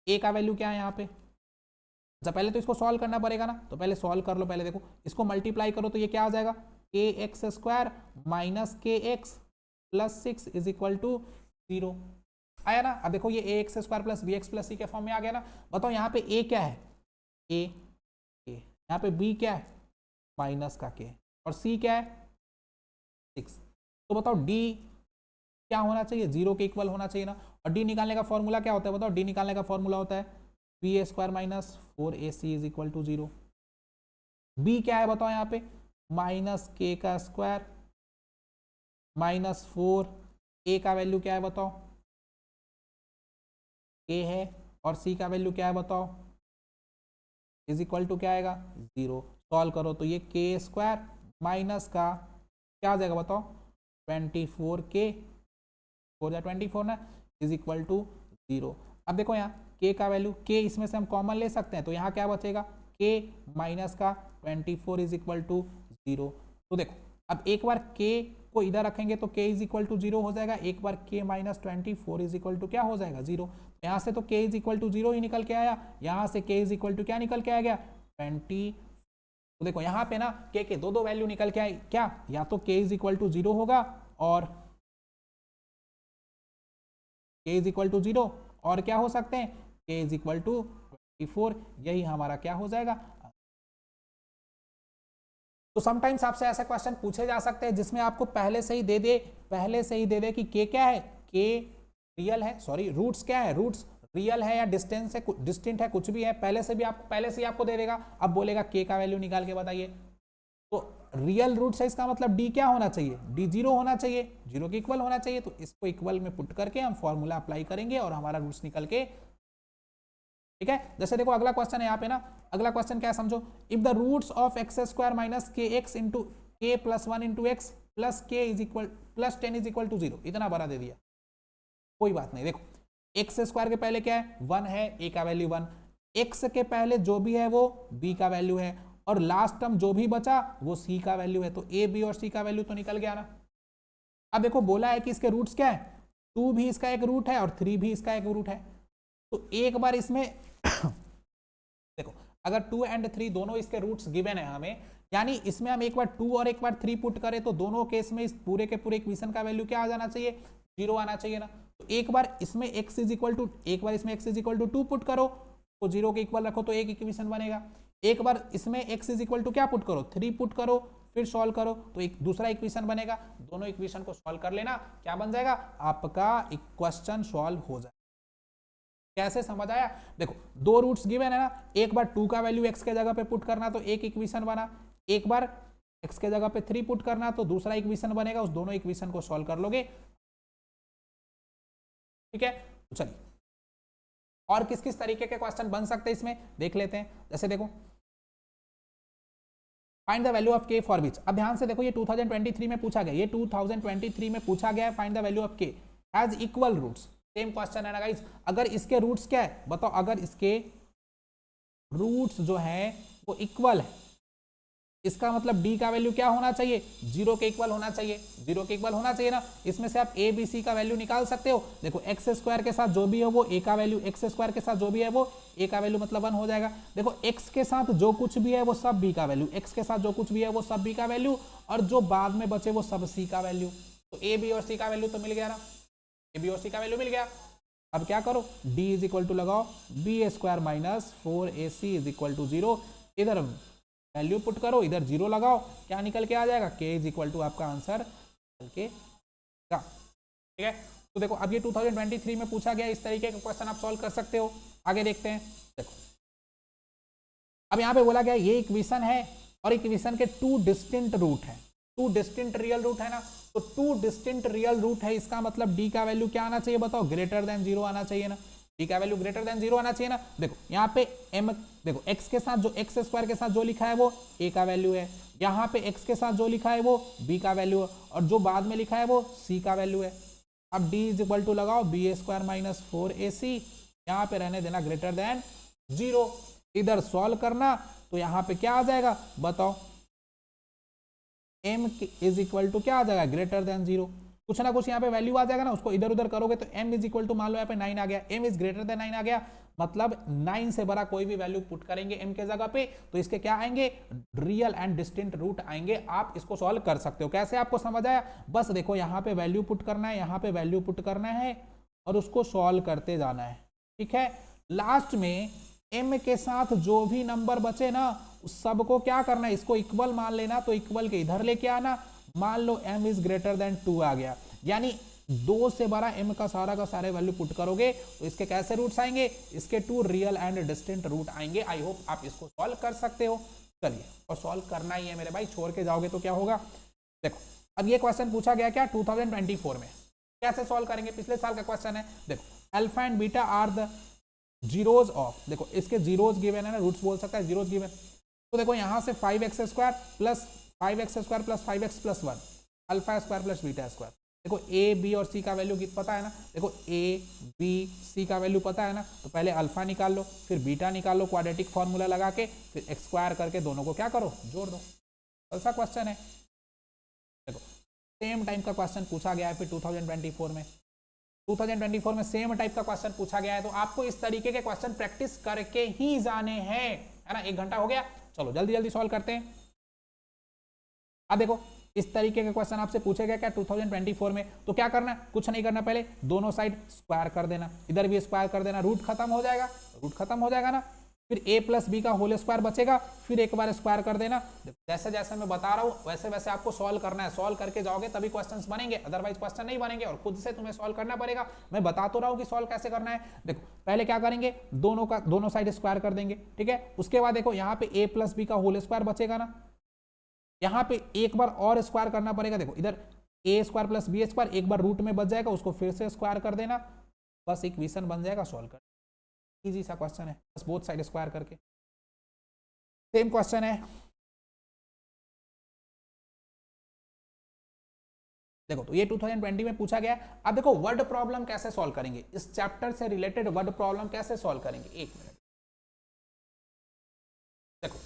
a का वैल्यू क्या है यहाँ पे, अच्छा पहले तो इसको सॉल्व करना पड़ेगा ना, तो पहले सॉल्व कर लो। पहले देखो इसको मल्टीप्लाई करो तो ये क्या आ जाएगा, kx² - kx + 6 = 0 आया ना। अब देखो ये ax² + bx + c के फॉर्म में आ गया ना। बताओ यहाँ पे a क्या है, ए के, यहाँ पे बी क्या है माइनस का के, और सी क्या है 6। तो बताओ डी क्या होना चाहिए, 0 के इक्वल होना चाहिए ना। और डी निकालने का फॉर्मूला क्या होता है बताओ, डी निकालने का फॉर्मूला होता है b A square minus 4ac is equal to 0। B क्या है बताओ यहाँ पे माइनस के का स्क्वायर माइनस 4, ए का वैल्यू क्या है बताओ ए है, और सी का वैल्यू क्या है बताओ इज इक्वल टू क्या आएगा 0। सॉल्व करो तो ये के स्क्वायर माइनस का क्या आ जाएगा बताओ 24 के 4 ना इज इक्वल टू 0। अब देखो यहाँ के का वैल्यू के इसमें से हम कॉमन ले सकते हैं, तो यहाँ क्या बचेगा के माइनस का 24 इज इक्वल टू 0। तो देखो अब एक बार के को इधर रखेंगे तो के इज इक्वल टू 0 हो जाएगा, एक बार के माइनस 24 इज इक्वल टू क्या हो जाएगा 0। यहाँ से तो के इज इक्वल टू 0 ही निकल के आया, यहाँ से के इज इक्वल टू क्या निकल के आ गया 20। तो देखो यहाँ पे ना के दो वैल्यू निकल के आए क्या, या तो के इज इक्वल टू 0 होगा और के इज इक्वल टू 0, और क्या हो सकते हैं के इज इक्वल टू 24, यही हमारा क्या हो जाएगा। तो समटाइम्स आपसे ऐसा क्वेश्चन पूछे जा सकते हैं जिसमें आपको पहले से ही दे दे कि के क्या है, के रियल है, सॉरी रूट्स क्या है, रूट्स रियल है या डिस्टिंक्ट है, कुछ भी है, पहले से ही आपको दे देगा। अब बोलेगा के का वैल्यू निकाल के बताइए, तो रियल रूट्स है इसका मतलब डी क्या होना चाहिए, डी 0 होना चाहिए, 0 के इक्वल होना चाहिए। तो इसको इक्वल में पुट करके हम फॉर्मूला अप्लाई करेंगे और हमारा रूट्स निकल के, ठीक है। जैसे देखो अगला क्वेश्चन है यहाँ पे ना, अगला क्वेश्चन क्या है समझो, if the roots of x square minus k x into k plus 1 into x plus k is equal plus 10 is equal to 0, इतना बड़ा दे दिया, कोई बात नहीं। देखो एक्स स्क्वायर के पहले क्या है 1 है, ए का वैल्यू 1, एक्स के पहले जो भी है वो बी का वैल्यू है, और लास्ट टर्म जो भी बचा वो सी का वैल्यू है, तो ए बी और सी का वैल्यू तो निकल गया ना। अब देखो बोला है कि इसके रूट्स क्या है, 2 भी इसका एक रूट है और 3 भी इसका एक रूट है। तो एक बार इसमें देखो अगर 2 एंड 3 दोनों इसके रूट्स गिवन है हमें, यानी इसमें हम एक बार 2 और एक बार 3 पुट करें तो दोनों केस में इस पूरे के पूरे इक्वेशन का वैल्यू क्या आ जाना चाहिए 0 आना चाहिए ना। तो एक बार इसमें x इज इक्वल टू, एक बार इसमें x is equal to 2 put करो तो 0 के इक्वल रखो तो एक इक्वेशन बनेगा। एक बार इसमें x इज इक्वल टू क्या पुट करो 3 पुट करो, फिर सॉल्व करो तो एक दूसरा इक्वेशन बनेगा। दोनों इक्वेशन को सॉल्व कर लेना, क्या बन जाएगा आपका क्वेश्चन सॉल्व हो जाएगा। कैसे समझ आया, देखो 2 रूट्स गिवन है ना, एक बार 2 का वैल्यू x के जगह पे पुट करना तो एक इक्वेशन बना, एक बार x के जगह पे 3 पुट करना तो दूसरा इक्वेशन बनेगा, उस दोनों इक्वेशन को सॉल्व कर लोगे, ठीक है। तो चलिए और किस किस तरीके के क्वेश्चन बन सकते हैं इसमें देख लेते हैं। जैसे देखो फाइंड द वैल्यू ऑफ के फॉर विच, अब ध्यान से देखो ये 2023 में पूछा गया, ये 2023 में पूछा गया है find the value of k has equal roots, same question है ना गाइस। अगर इसके रूट्स क्या है बताओ, अगर इसके रूट्स जो है वो इक्वल है, इसका मतलब डी का वैल्यू क्या होना चाहिए 0 के इक्वल होना चाहिए, 0 के इक्वल होना चाहिए ना। इसमें से आप ए बी सी का वैल्यू निकाल सकते हो। देखो एक्स स्क्वायर के साथ जो भी है वो ए का वैल्यू, एक्स स्क्वायर के साथ जो भी है वो ए का वैल्यू मतलब 1 हो जाएगा। देखो एक्स के साथ जो कुछ भी है वो सब बी का वैल्यू, एक्स के साथ जो कुछ भी है वो सब बी का वैल्यू, और जो बाद में बचे वो सब सी का वैल्यू। तो ए बी और सी का वैल्यू तो मिल गया ना, ए बी और सी का वैल्यू मिल गया। अब क्या करो डी इज इक्वल टू लगाओ b A square minus 4ac is equal to 0, इधर वैल्यू पुट करो, इधर 0 लगाओ, क्या निकल के आ जाएगा k इज इक्वल टू आपका आंसर निकल के, ठीक है। तो देखो अब ये 2023 में पूछा गया, इस तरीके का क्वेश्चन आप सॉल्व कर सकते हो। आगे देखते हैं, देखो अब यहाँ पे बोला गया ये इक्वेशन है और इक्वेशन के 2 डिस्टिंक्ट रूट है, 2 डिस्टिंक्ट रियल रूट है ना, तो 2 डिस्टिंक्ट रियल रूट है, इसका मतलब d का वैल्यू क्या आना चाहिए बताओ ग्रेटर देन 0 आना चाहिए ना, d का वैल्यू ग्रेटर देन 0 आना चाहिए ना। देखो यहाँ पे m, देखो x के साथ जो एक्स स्क्वायर के साथ जो लिखा है वो a का वैल्यू है, यहाँ पे x के साथ जो लिखा है वो b का वैल्यू है, और जो बाद में लिखा है वो c का वैल्यू है। अब d इज इक्वल टू लगाओ बी ए स्क्वायर माइनस 4ac, यहाँ पे रहने देना ग्रेटर देन 0, इधर सॉल्व करना तो यहाँ पे क्या आ जाएगा बताओ m इज इक्वल टू क्या आ जाएगा ग्रेटर देन 0, कुछ ना कुछ यहाँ पे वैल्यू आ जाएगा ना, उसको इधर उधर करोगे तो m इज इक्वल टू मान लो यहाँ पे 9 आ गया, m इज ग्रेटर देन 9 आ गया, मतलब 9 से बड़ा कोई भी वैल्यू पुट करेंगे m के जगह पे तो इसके क्या आएंगे रियल एंड डिस्टिंक्ट रूट आएंगे। आप इसको सॉल्व कर सकते हो। कैसे आपको समझ आया, बस देखो यहाँ पे वैल्यू पुट करना है, यहाँ पे वैल्यू पुट करना है और उसको सॉल्व करते जाना है, ठीक है। लास्ट में m के साथ जो भी नंबर बचे ना उस सबको क्या करना है, इसको इक्वल मान लेना, तो इक्वल के इधर लेके आना। मान लो m इज ग्रेटर देन 2 आ गया, यानी 2 से बड़ा m का सारे वैल्यू पुट करोगे तो इसके कैसे रूट्स आएंगे, इसके 2 रियल एंड डिस्टिंक्ट रूट आएंगे। आई होप आप इसको सॉल्व कर सकते हो। चलिए, और सॉल्व करना ही है मेरे भाई, छोड़ के जाओगे तो क्या होगा। देखो अब ये क्वेश्चन पूछा गया क्या 2024 में, कैसे सॉल्व करेंगे, पिछले साल का क्वेश्चन है। देखो alpha and beta are the zeros of, देखो इसके जीरोज गिवन है ना, रूट्स बोल सकता है, जीरोज गिवन। तो देखो यहां से 5x² plus 5x² plus 5x plus 1 alpha square plus beta square. देखो ए बी और सी का वैल्यू पता है ना, देखो ए बी सी का वैल्यू पता है ना, तो पहले अल्फा निकाल लो, फिर बीटा निकाल लो क्वाड्रेटिक फॉर्मूला लगा के, फिर एक्स स्क्वायर करके दोनों को क्या करो, जोड़ दो। ऐसा क्वेश्चन है। देखो सेम टाइप का क्वेश्चन पूछा गया है फिर 2024 में, 2024 में सेम टाइप का क्वेश्चन पूछा गया है, तो आपको इस तरीके के क्वेश्चन प्रैक्टिस करके ही जाने हैं, है ना। 1 घंटा हो गया, चलो जल्दी जल्दी सॉल्व करते हैं। अब देखो इस तरीके के क्वेश्चन आपसे पूछे गए क्या 2024 में, तो क्या करना है, कुछ नहीं करना, पहले दोनों साइड स्क्वायर कर देना, इधर भी स्क्वायर कर देना, रूट खत्म हो जाएगा, रूट खत्म हो जाएगा ना। फिर a प्लस बी का होल स्क्वायर बचेगा, फिर एक बार स्क्वायर कर देना। जैसे जैसे मैं बता रहा हूं वैसे वैसे आपको सॉल्व करना है, सॉल्व करके जाओगे तभी क्वेश्चंस बनेंगे, अदरवाइज क्वेश्चन नहीं बनेंगे और खुद से तुम्हें सॉल्व करना पड़ेगा। मैं बता तो रहा हूं कि सॉल्व कैसे करना है। देखो पहले क्या करेंगे, दोनों साइड स्क्वायर कर देंगे, ठीक है। उसके बाद देखो यहाँ पे a प्लस बी का होल स्क्वायर बचेगा ना, यहाँ पे एक बार और स्क्वायर करना पड़ेगा। देखो इधर a square plus b square एक बार रूट में बच जाएगा, उसको फिर से स्क्वायर कर देना, बस इक्वेशन बन जाएगा, सॉल्व कर। इजी सा क्वेश्चन है, बस बोथ साइड स्क्वायर करके। सेम क्वेश्चन है, देखो तो ये 2020 में पूछा गया। अब देखो वर्ड प्रॉब्लम कैसे सॉल्व करेंगे, इस चैप्टर से रिलेटेड वर्ड प्रॉब्लम कैसे सॉल्व करेंगे, 1 मिनट। देखो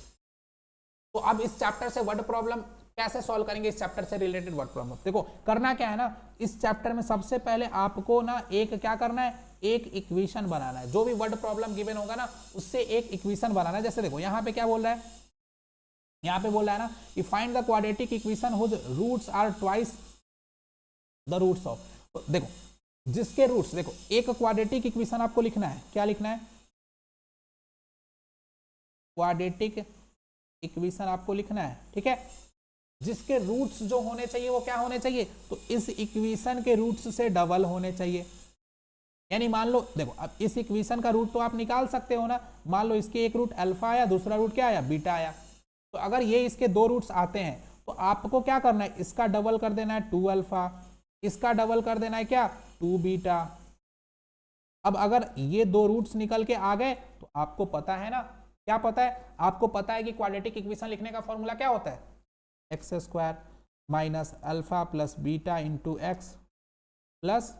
तो अब इस चैप्टर से वर्ड प्रॉब्लम कैसे सॉल्व करेंगे, इस चैप्टर से रिलेटेड वर्ड प्रॉब्लम। देखो करना क्या है ना, इस चैप्टर में सबसे पहले आपको ना एक क्या करना है, एक इक्वेशन बनाना है। जो भी वर्ड प्रॉब्लम गिवन होगा ना उससे एक इक्वेशन बनाना है। जैसे देखो यहाँ पे क्या बोल रहा है, यहाँ पे बोल रहा है ना कि find the quadratic equation whose roots are twice the roots of. देखो जिसके रूट्स, देखो एक क्वाड्रेटिक इक्वेशन आपको लिखना है, क्या लिखना है, क्वाड्रेटिक इक्वेशन आपको लिखना है, ठीक है। जिसके रूट्स जो होने चाहिए वो क्या होने चाहिए, तो इस इक्वेशन के रूट्स से डबल होने चाहिए। यानी मान लो देखो अब इस इक्वेशन का रूट तो आप निकाल सकते हो ना, मान लो इसके एक रूट अल्फा आया, दूसरा रूट क्या आया, बीटा आया। तो अगर ये इसके 2 रूट्स आते हैं तो आपको क्या करना है, इसका डबल कर देना है 2 अल्फा, इसका डबल कर देना है क्या 2 बीटा। अब अगर ये 2 रूट्स निकल के आ गए तो आपको पता है ना, क्या पता है, आपको पता है कि क्वाड्रेटिक इक्वेशन लिखने का फॉर्मूला क्या होता है, x square minus alpha plus beta into x plus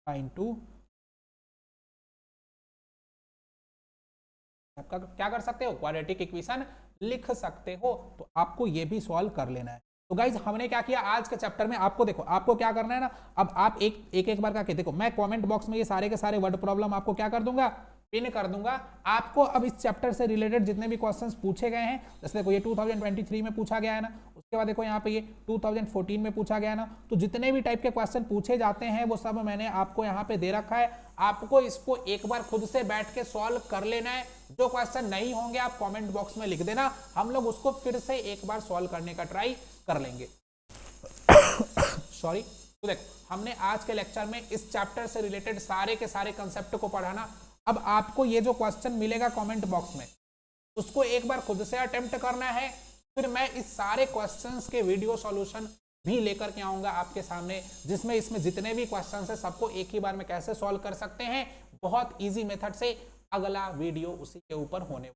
into. आपका क्या कर सकते हो, क्वाड्रेटिक इक्वेशन लिख सकते हो। तो आपको ये भी सॉल्व कर लेना है। तो गाइज हमने क्या किया आज के चैप्टर में, आपको देखो आपको क्या करना है ना, अब आप एक बार करके देखो, मैं कमेंट बॉक्स में ये सारे के सारे वर्ड प्रॉब्लम आपको क्या कर दूंगा, पिन कर दूंगा। आपको अब इस चैप्टर से रिलेटेड जितने भी क्वेश्चंस पूछे गए हैं, जैसे देखो ये 2023 में पूछा गया है ना, उसके बाद देखो यहाँ पे ये 2014 में पूछा गया है ना, तो जितने भी टाइप के क्वेश्चन पूछे जाते हैं वो सब मैंने आपको यहाँ पे दे रखा है। आपको इसको एक बार खुद से बैठ के सॉल्व कर लेना है। जो क्वेश्चन नहीं होंगे आप कॉमेंट बॉक्स में लिख देना, हम लोग उसको फिर से एक बार सॉल्व करने का ट्राई कर लेंगे। सॉरी। तो देखो हमने आज के लेक्चर में इस चैप्टर से रिलेटेड सारे के सारे कंसेप्ट को पढ़ाना। अब आपको ये जो क्वेश्चन मिलेगा कमेंट बॉक्स में उसको एक बार खुद से अटेम्प्ट करना है, फिर मैं इस सारे क्वेश्चंस के वीडियो सॉल्यूशन भी लेकर के आऊंगा आपके सामने, जिसमें इसमें जितने भी क्वेश्चंस हैं सबको एक ही बार में कैसे सॉल्व कर सकते हैं बहुत इजी मेथड से। अगला वीडियो उसी के ऊपर होने,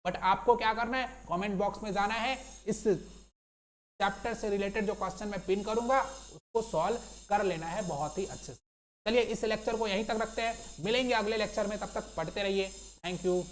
बट आपको क्या करना है, कमेंट बॉक्स में जाना है, इस चैप्टर से रिलेटेड जो क्वेश्चन मैं पिन करूंगा उसको सॉल्व कर लेना है बहुत ही अच्छे से। चलिए इस लेक्चर को यहीं तक रखते हैं, मिलेंगे अगले लेक्चर में, तब तक पढ़ते रहिए। Thank you.